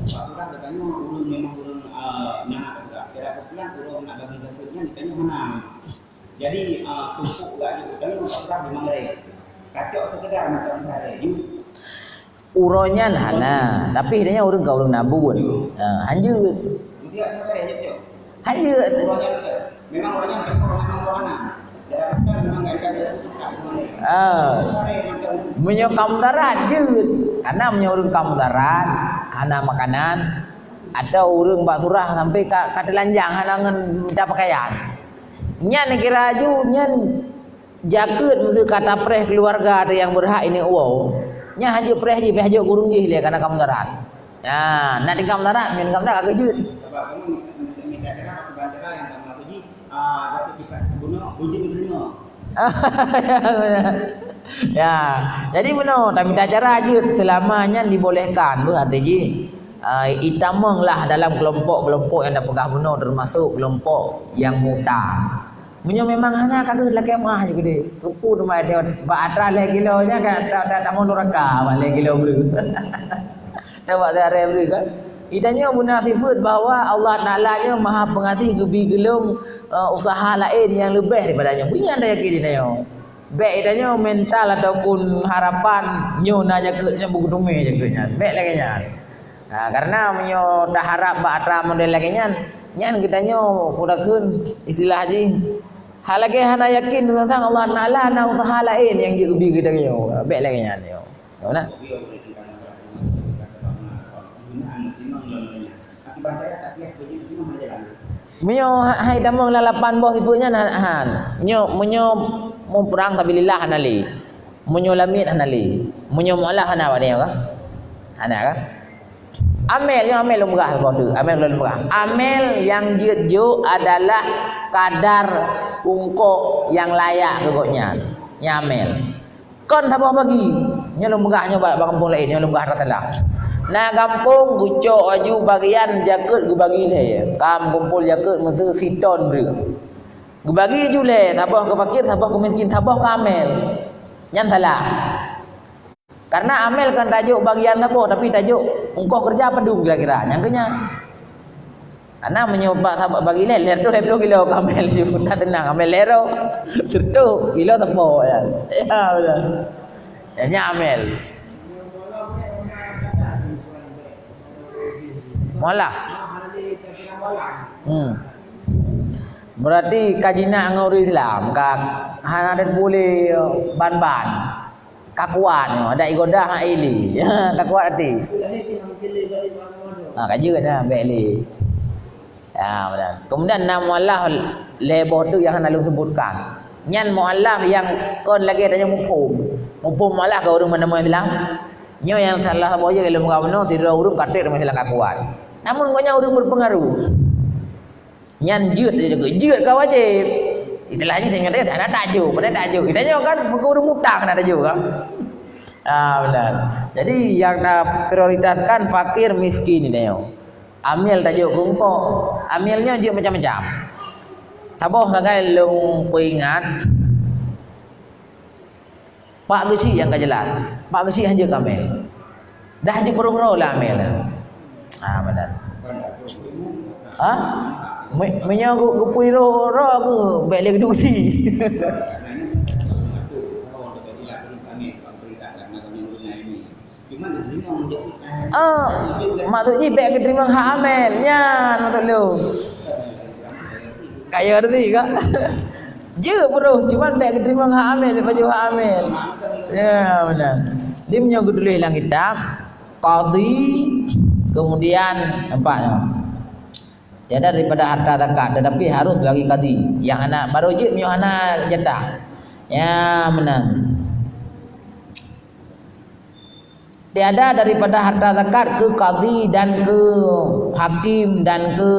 Jadi tumpuk gak juga kan orang memang mereka kacau sekedar macam hari uronya hana tapi hidanya orang kau orang nabun hanjut hanjut memang orangnya memang menyokam darat jut karena menyorong kamu darat hana makanan atau orang bak surah sampai ke telanjang hana minta pakaian. Nyan kira aju nyan jaket mesti kata preh keluarga ada yang berhak ini nyan haji preh je haji gurung je dia karena kamu darat. Nak di kamu darat min kamu darat agak jut. Sebab kamu minta cara baca yang kamu lagi jatuh kita bunuh uji diterima. Ya, jadi benar tak minta cara jut selamanya dibolehkan berarti ji. Itamang lah dalam kelompok-kelompok yang dah pegah bunuh termasuk kelompok yang muda. Punya memang hana kagak lagi mah juga deh. Kepu rumah dia bak atra le kilonya kan tak mau neraka balik kilo beli. Coba saya beli kan. Idanya munafifut bahwa Allah Ta'ala-nya Maha Pengasih gebi gelung usaha lain yang lebih daripadanya. Punya anda yakin dia. Baik idanya mental ataupun harapan nyo na jaganya buku dume jaganya. Baik lagi nya. Karena menyo dah harap bak atra model lagi nya. Nyan kita nyo kudakeun istilah haji. Hal lagi hana yakin tentang Allah Ta'ala na usaha lain yang gebi kita nyo. Baik lagi nya. Tahu nak? Menyo hai damang lalapan boh sifunya han. Menyo mau perang sabilillah hanali. Menyo lamit hanali. Menyo mualah hana apa dia ka? Hana ka? Amel lumrah apa tu? Amel lumrah. Amel yang jejo adalah kadar ungkok yang layak kegoknya. Nya amel. Kon tabah bagi. Nya lumrahnya kampung lain, nya lumrah ratalah. Nah kampung gucok aju bagian jakut gu bagi le. Kam kumpul jakut mesti siton bre. Gu bagi ju le, tabah ke fakir, tabah ke miskin, tabah ke amel. Nyan salah. Karena amel kan tajuk bagian apa tapi tajuk ungkau kerja pedung kira-kira nyangkanya. Karena menyoba sahabat bagi lero 20 kilo amel juga tak tenang amel lero tertuk kilo tepo ya. Ya betul. Ya nya amel. Mola. Berarti kajina ngori Islam kak hana dan boleh ban-ban. Kakuan ada igoda hak ili kakuan hati kaji dah beli ya benar. Kemudian nama muallaf leboh tu yang hana lu sebutkan nyan muallaf yang kon lagi ada yang mufhum muallaf ke urang mana Islam nyo yang salah boje kalau mengawno tidak urang katik dengan Islam kakuan namun banyak urang berpengaruh nyan jeut dia juga jeut ka wajib. Istilahnya saya nyata ada tajuk, pada tajuk. Kita kan berguru mutang ada tajuk kan. Benar. Jadi yang prioritaskan fakir miskin ini yo. Amil tajuk kumpul. Amilnya juga macam-macam. Taboh sebagai lung peringat. Pak besi yang tak jelas. Pak besi hanya kamel. Dah je perlu lah amil. Benar. Menyangkut kupui roh ke baik lagi dusi. Maksudnya baik ke terima hak amel nyan maksud lu. Kaya tadi kak. Je perlu cuma baik ke terima hak amel baju hak amel. Ya benar. Dia menyangkut dulu hilang kitab qadhi kemudian apa tiada daripada harta zakat tetapi harus bagi qadhi yang anak baru je punya anak jatah ya menang tiada daripada harta zakat ke qadhi dan ke hakim dan ke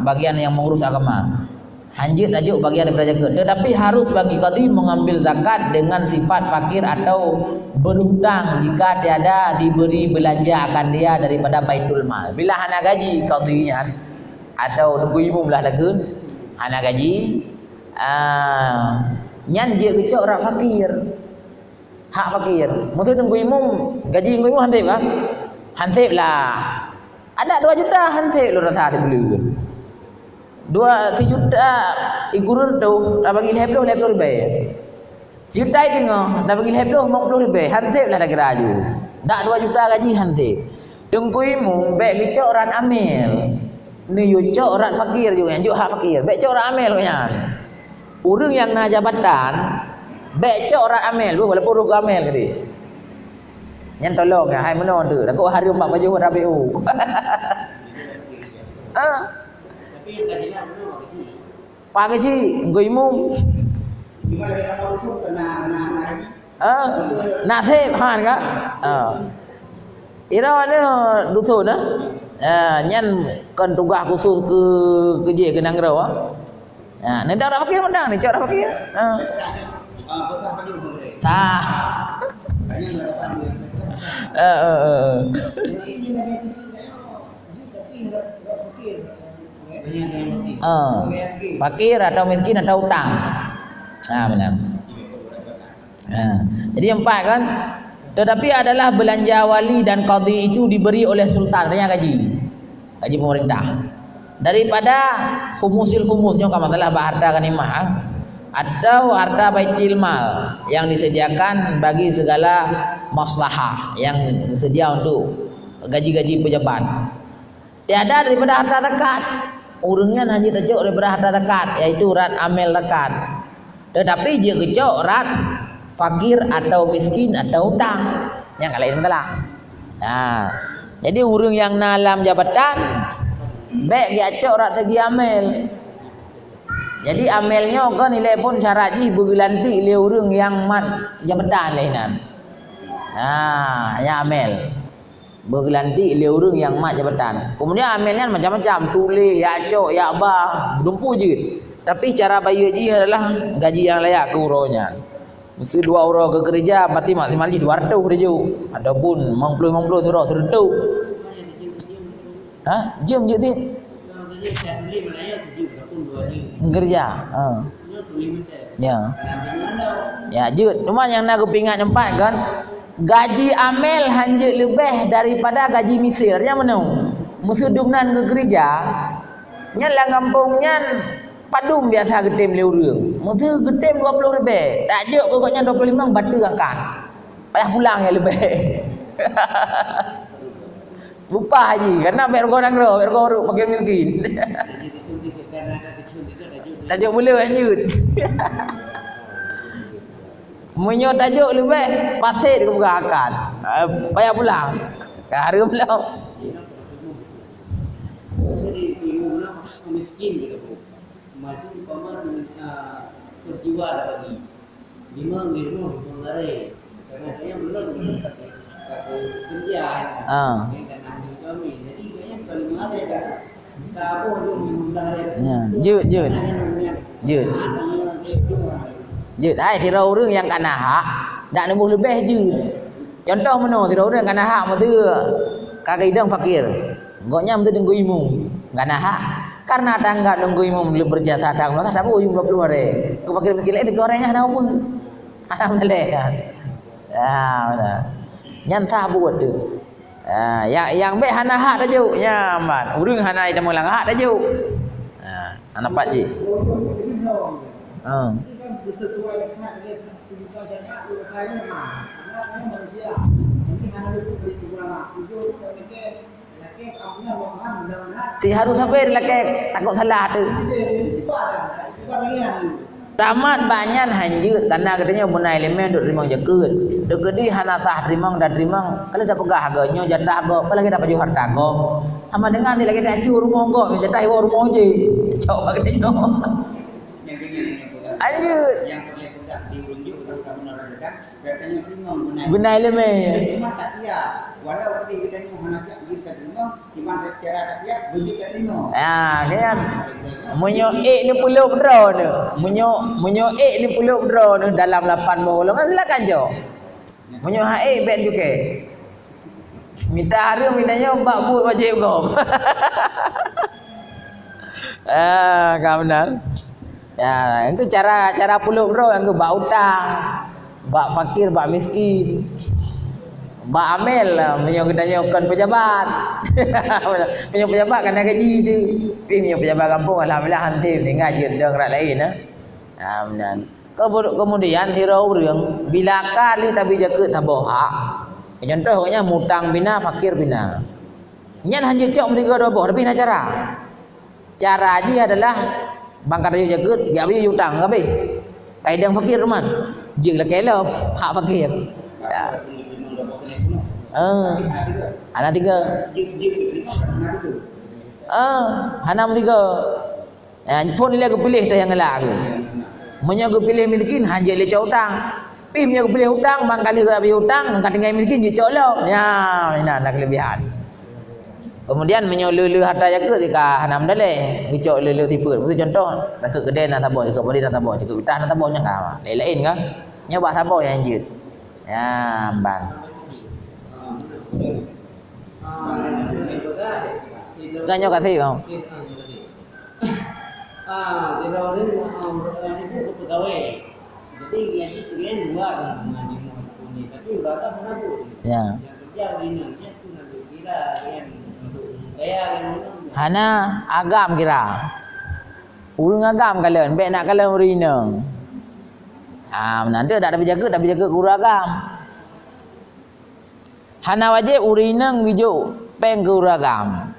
bagian yang mengurus agama hanjit tajuk bagian daripada zakat tetapi harus bagi qadhi mengambil zakat dengan sifat fakir atau berhutang jika tiada diberi belanja akan dia daripada baitul mal bila hana gaji qadhinya atau nunggu imum lah lagun anak gaji nyan je kecok rak fakir hak fakir mesti nunggu imum gaji nunggu imum hansip kan hansip lah ada 2 juta hansip lu rasa dibeli 2 juta igurur tu dah bagi lebih lebih juta tengok dah bagi lebih 50 lebih hansip lah dah kira aju dak 2 juta gaji hansip nunggu imum baik kecok ran amil ni yo cok orang fakir juga yang hak fakir baik cok orang amil punya urang yang na jabatan baik cok orang amil walaupun urang amil tadi nyan tolong ya hai menon tu dak hari 4 baju rabiu tapi yang tak jelas benar pak kecil goimum gimana kita mau rujuk kena nasib han kak ira ni dusun nyan kan tugas khusus ke kerja ke Nangrau ni dah fakir mendang ni cak dah fakir besar pagi boleh tak jadi ini ada di sini tapi fakir fakir atau miskin atau hutang benar jadi 4 kan tetapi adalah belanja wali dan qadhi itu diberi oleh sultan yang gaji pemerintah daripada humusnya kalau masalah harta ghanimah atau harta baitul mal yang disediakan bagi segala maslahah yang disedia untuk gaji-gaji pejabat tiada daripada harta zakat urangnya hanya tajuk daripada harta zakat yaitu rat amil zakat tetapi dia kecok rat fakir atau miskin atau hutang yang lain masalah jadi urang yang dalam jabatan baik dia cok rak segi amil jadi amilnya kan nilai pun syarat ji bergelanti le urang yang mat jabatan lainan ya amil bergelanti oleh orang yang mak jabatan. Kemudian amalnya macam-macam, tulis, ya cok, ya abah, dumpu je. Tapi cara bayar haji adalah gaji yang layak ke uraunya. Mesti 2 orang ke kerja, berarti maksimal 200 kerja. Ataupun 50 suruh tertentu. Ha? Jam je tu. Kerja. Ha. Ya. Ya, je. Cuma yang nak aku ingat tempat kan, gaji amel hanya lebih daripada gaji misir. Yang mana? Musuh dumnan ke gereja, nya lah kampungnya padum biasa getem le urang. Musuh getem 20 lebih. Tak je pokoknya 25 batu akan. Payah pulang ya lebih. Lupa haji karena bergo nangro, bergo makin miskin. Tajuk boleh lanjut. Munyo tajuk lebih pasir ke berakan. Payah pulang. Kara pulang. Jadi bingung lah miskin gitu bu. Masih umpama berjiwa ada bagi. Lima mengarai. Karena saya belum kata kerja. Yang kan nanti kami. Jadi saya kalau mengarai kan. Tak apa tu mengarai. Jut. Jut, ai tirau orang yang kana hak, dak nembuh lebih jut. Contoh meno tirau orang kana hak matu kagak idang fakir. Goknya matu denggo imum. Kana hak karena tangga denggo imum le berjasa tang lah tak boleh 20 hari. Ku fakir miskin itu orangnya ana apa? Ana meleh kan. Benar. Nyantah buat tu. Yang baik hana hak dah jauh nyaman. Urang hana ida melang hak dah jauh. Anak pak ji. Sesuai dengan kehidupan syariat urusannya mah karena manusia ini hanya beli ulama itu laki kamunya mohon mudah-mudahan si harus sampai laki takut salah tu tamat banyak hanjut karena katanya bunai elemen duk rimang jaket duk gede hana sah rimang dan rimang kalau dah pegah harganya jatah go apa lagi dapat jual harta go sama dengan si lagi dah jual rumah go jatah rumah je coba katanya lanjut yang sudah diunjuk kamu menarikkan katanya bingung benar leme cuma tak dia walau kita ini menghanakan kita bingung cuma cara tak dia beli tak bingung kan munyo ni puluh bro ni munyo ni puluh bro ni dalam 8 bolong kan silakan jo munyo ha bet juga minta hari mintanya mbak bu wajib go kan benar. Ya, itu cara puluh bro yang ke bak utang, bak fakir, bak miskin, bak amel lah, menyokkan pejabat, menyok pejabat kan ada gaji tu, tapi menyok pejabat kampung alhamdulillah hantif tinggal je dengan orang lain benar. Kemudian tirau orang bila kali tapi jaga taboha, contohnya mutang bina, fakir bina, nyan hanya cok tiga doboh, tapi nak cara aja adalah bangkar dia jaga, dia bagi hutang ke kaidang fakir man. Je lah kelop hak fakir. Ya. Anak 3. Anak 3. Phone ni aku pilih dah yang gelak aku. Munyo aku pilih miskin hanje le hutang. Pi munyo aku pilih hutang bangkal dia bagi hutang, angkat dengan miskin je cok lo. Ya, ini nak kelebihan. Kemudian menyolulu harta jaga jika hanam daleh ngicok lulu tipu. Itu contoh tak kedai nak tabah juga boleh nak tabah juga kita nak tabahnya kan. Lain-lain kan. Nyoba tabah yang anjut. Ya, bang. Kan nyoba kasih kau. Di luar ini itu pegawai. Jadi gaji kalian 2 kan mengaji punya tapi udah tak pernah bu. Ya. Yang kerja di Indonesia tu nanti kira yang Hana agam kira. Urang agam kalian, baik nak kalian urinang. Nanti tak ada jaga guru agam. Hana wajib urinang hijau peng guru agam.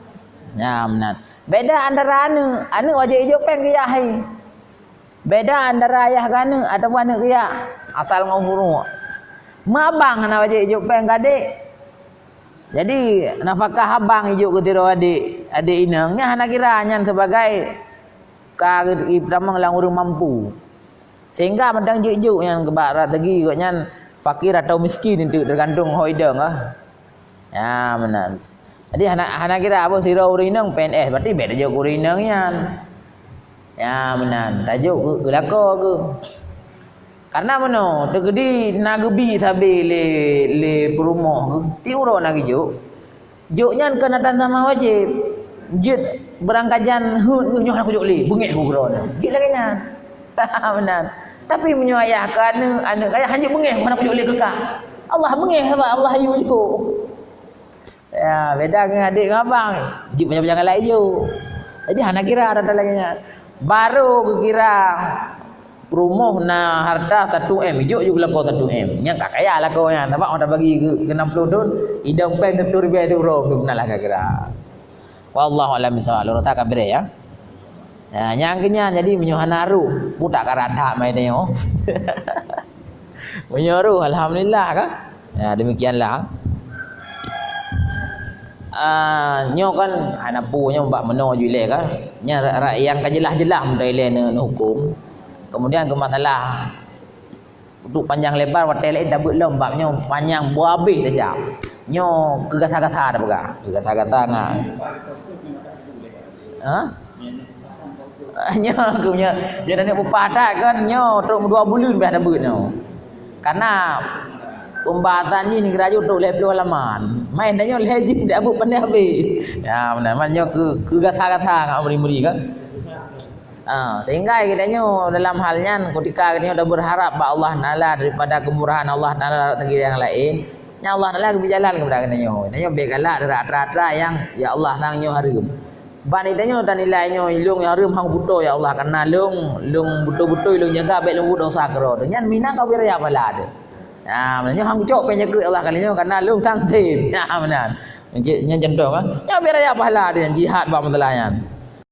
Ya, benar. Beda antara anu wajib hijau peng kiai. Beda antara ayah kanu ataupun anak kiai asal ngafuru. Mabang hana wajib hijau peng gadik. Jadi nafkah abang hijuk ke tiro adik inangnya hana kira nyan sebagai pertama lang urang mampu. Sehingga medang juk yang ke barat lagi kok nyan fakir atau miskin itu tergantung hoidang Ya benar. Jadi hana kira apa sira urineng PNS berarti beda je urineng yan. Ya benar. Tajuk ke lako ke. Karena mana? Tegedi nagebi tabe le perumoh ke. Ti uro nagi juk. Juknya kena sama wajib. Jit berangkajan hun nyoh aku juk li. Bengek ku krona. Gila kanya. Benar. Tapi menyayahkan anu kaya hanya bengek mana aku juk li kekak. Allah bengek apa? Allah ayu juk. Ya, beda dengan adik dengan abang. Jip macam jangan lain je. Jadi hana kira ada laginya. Baru kira perumoh na harta 1M, hijau juga laku 1M. Nya tak kaya lah kau nya. Nampak orang bagi ke 60 tahun, hidang peng 10 ribu itu bro, tu benar lah kira. Wallahu a'lam bishawab. Loro tak kabeh ya. Ya, yang kenya jadi menyuhanaru, budak karada mai tengok. Menyoru alhamdulillah kan. Ya, demikianlah. Nyo kan hanapu nyo mbak meno jule kan nya yang kajelah-jelah mendai ne hukum kemudian ke masalah untuk panjang lebar hotel dah but lembab nyo panjang buah habis saja nyo kegasa-gasa dah begah kegasa-gasa ngah nyo punya dia nak upah tak kan nyo tok 2 bulan dah but nyo karena pembahasan ni kerja untuk lebih halaman. Main danyo lejing dak apa pandai habis. Ya benar manyo ke gasa-gasa ngak beri-beri kan. Sehingga kitanya dalam halnya ketika kita dah berharap ba Allah Taala daripada kemurahan Allah Taala tagi yang lain, nya Allah Taala berjalan kepada kitanya. Kitanya begalak atra-atra yang ya Allah sangnyo harum. Ban itanya dan nilainya ilung harum hang buto ya Allah karena lung buto-buto ilung jaga baik lung dosa kero. Nya mina kau biraya balad. Ya, maknanya hang cok penjaga Allah kalinya karena lu sang tim. Ya benar. Nya contoh kan. Ya biar ya pahala dia jihad ba mentelayan.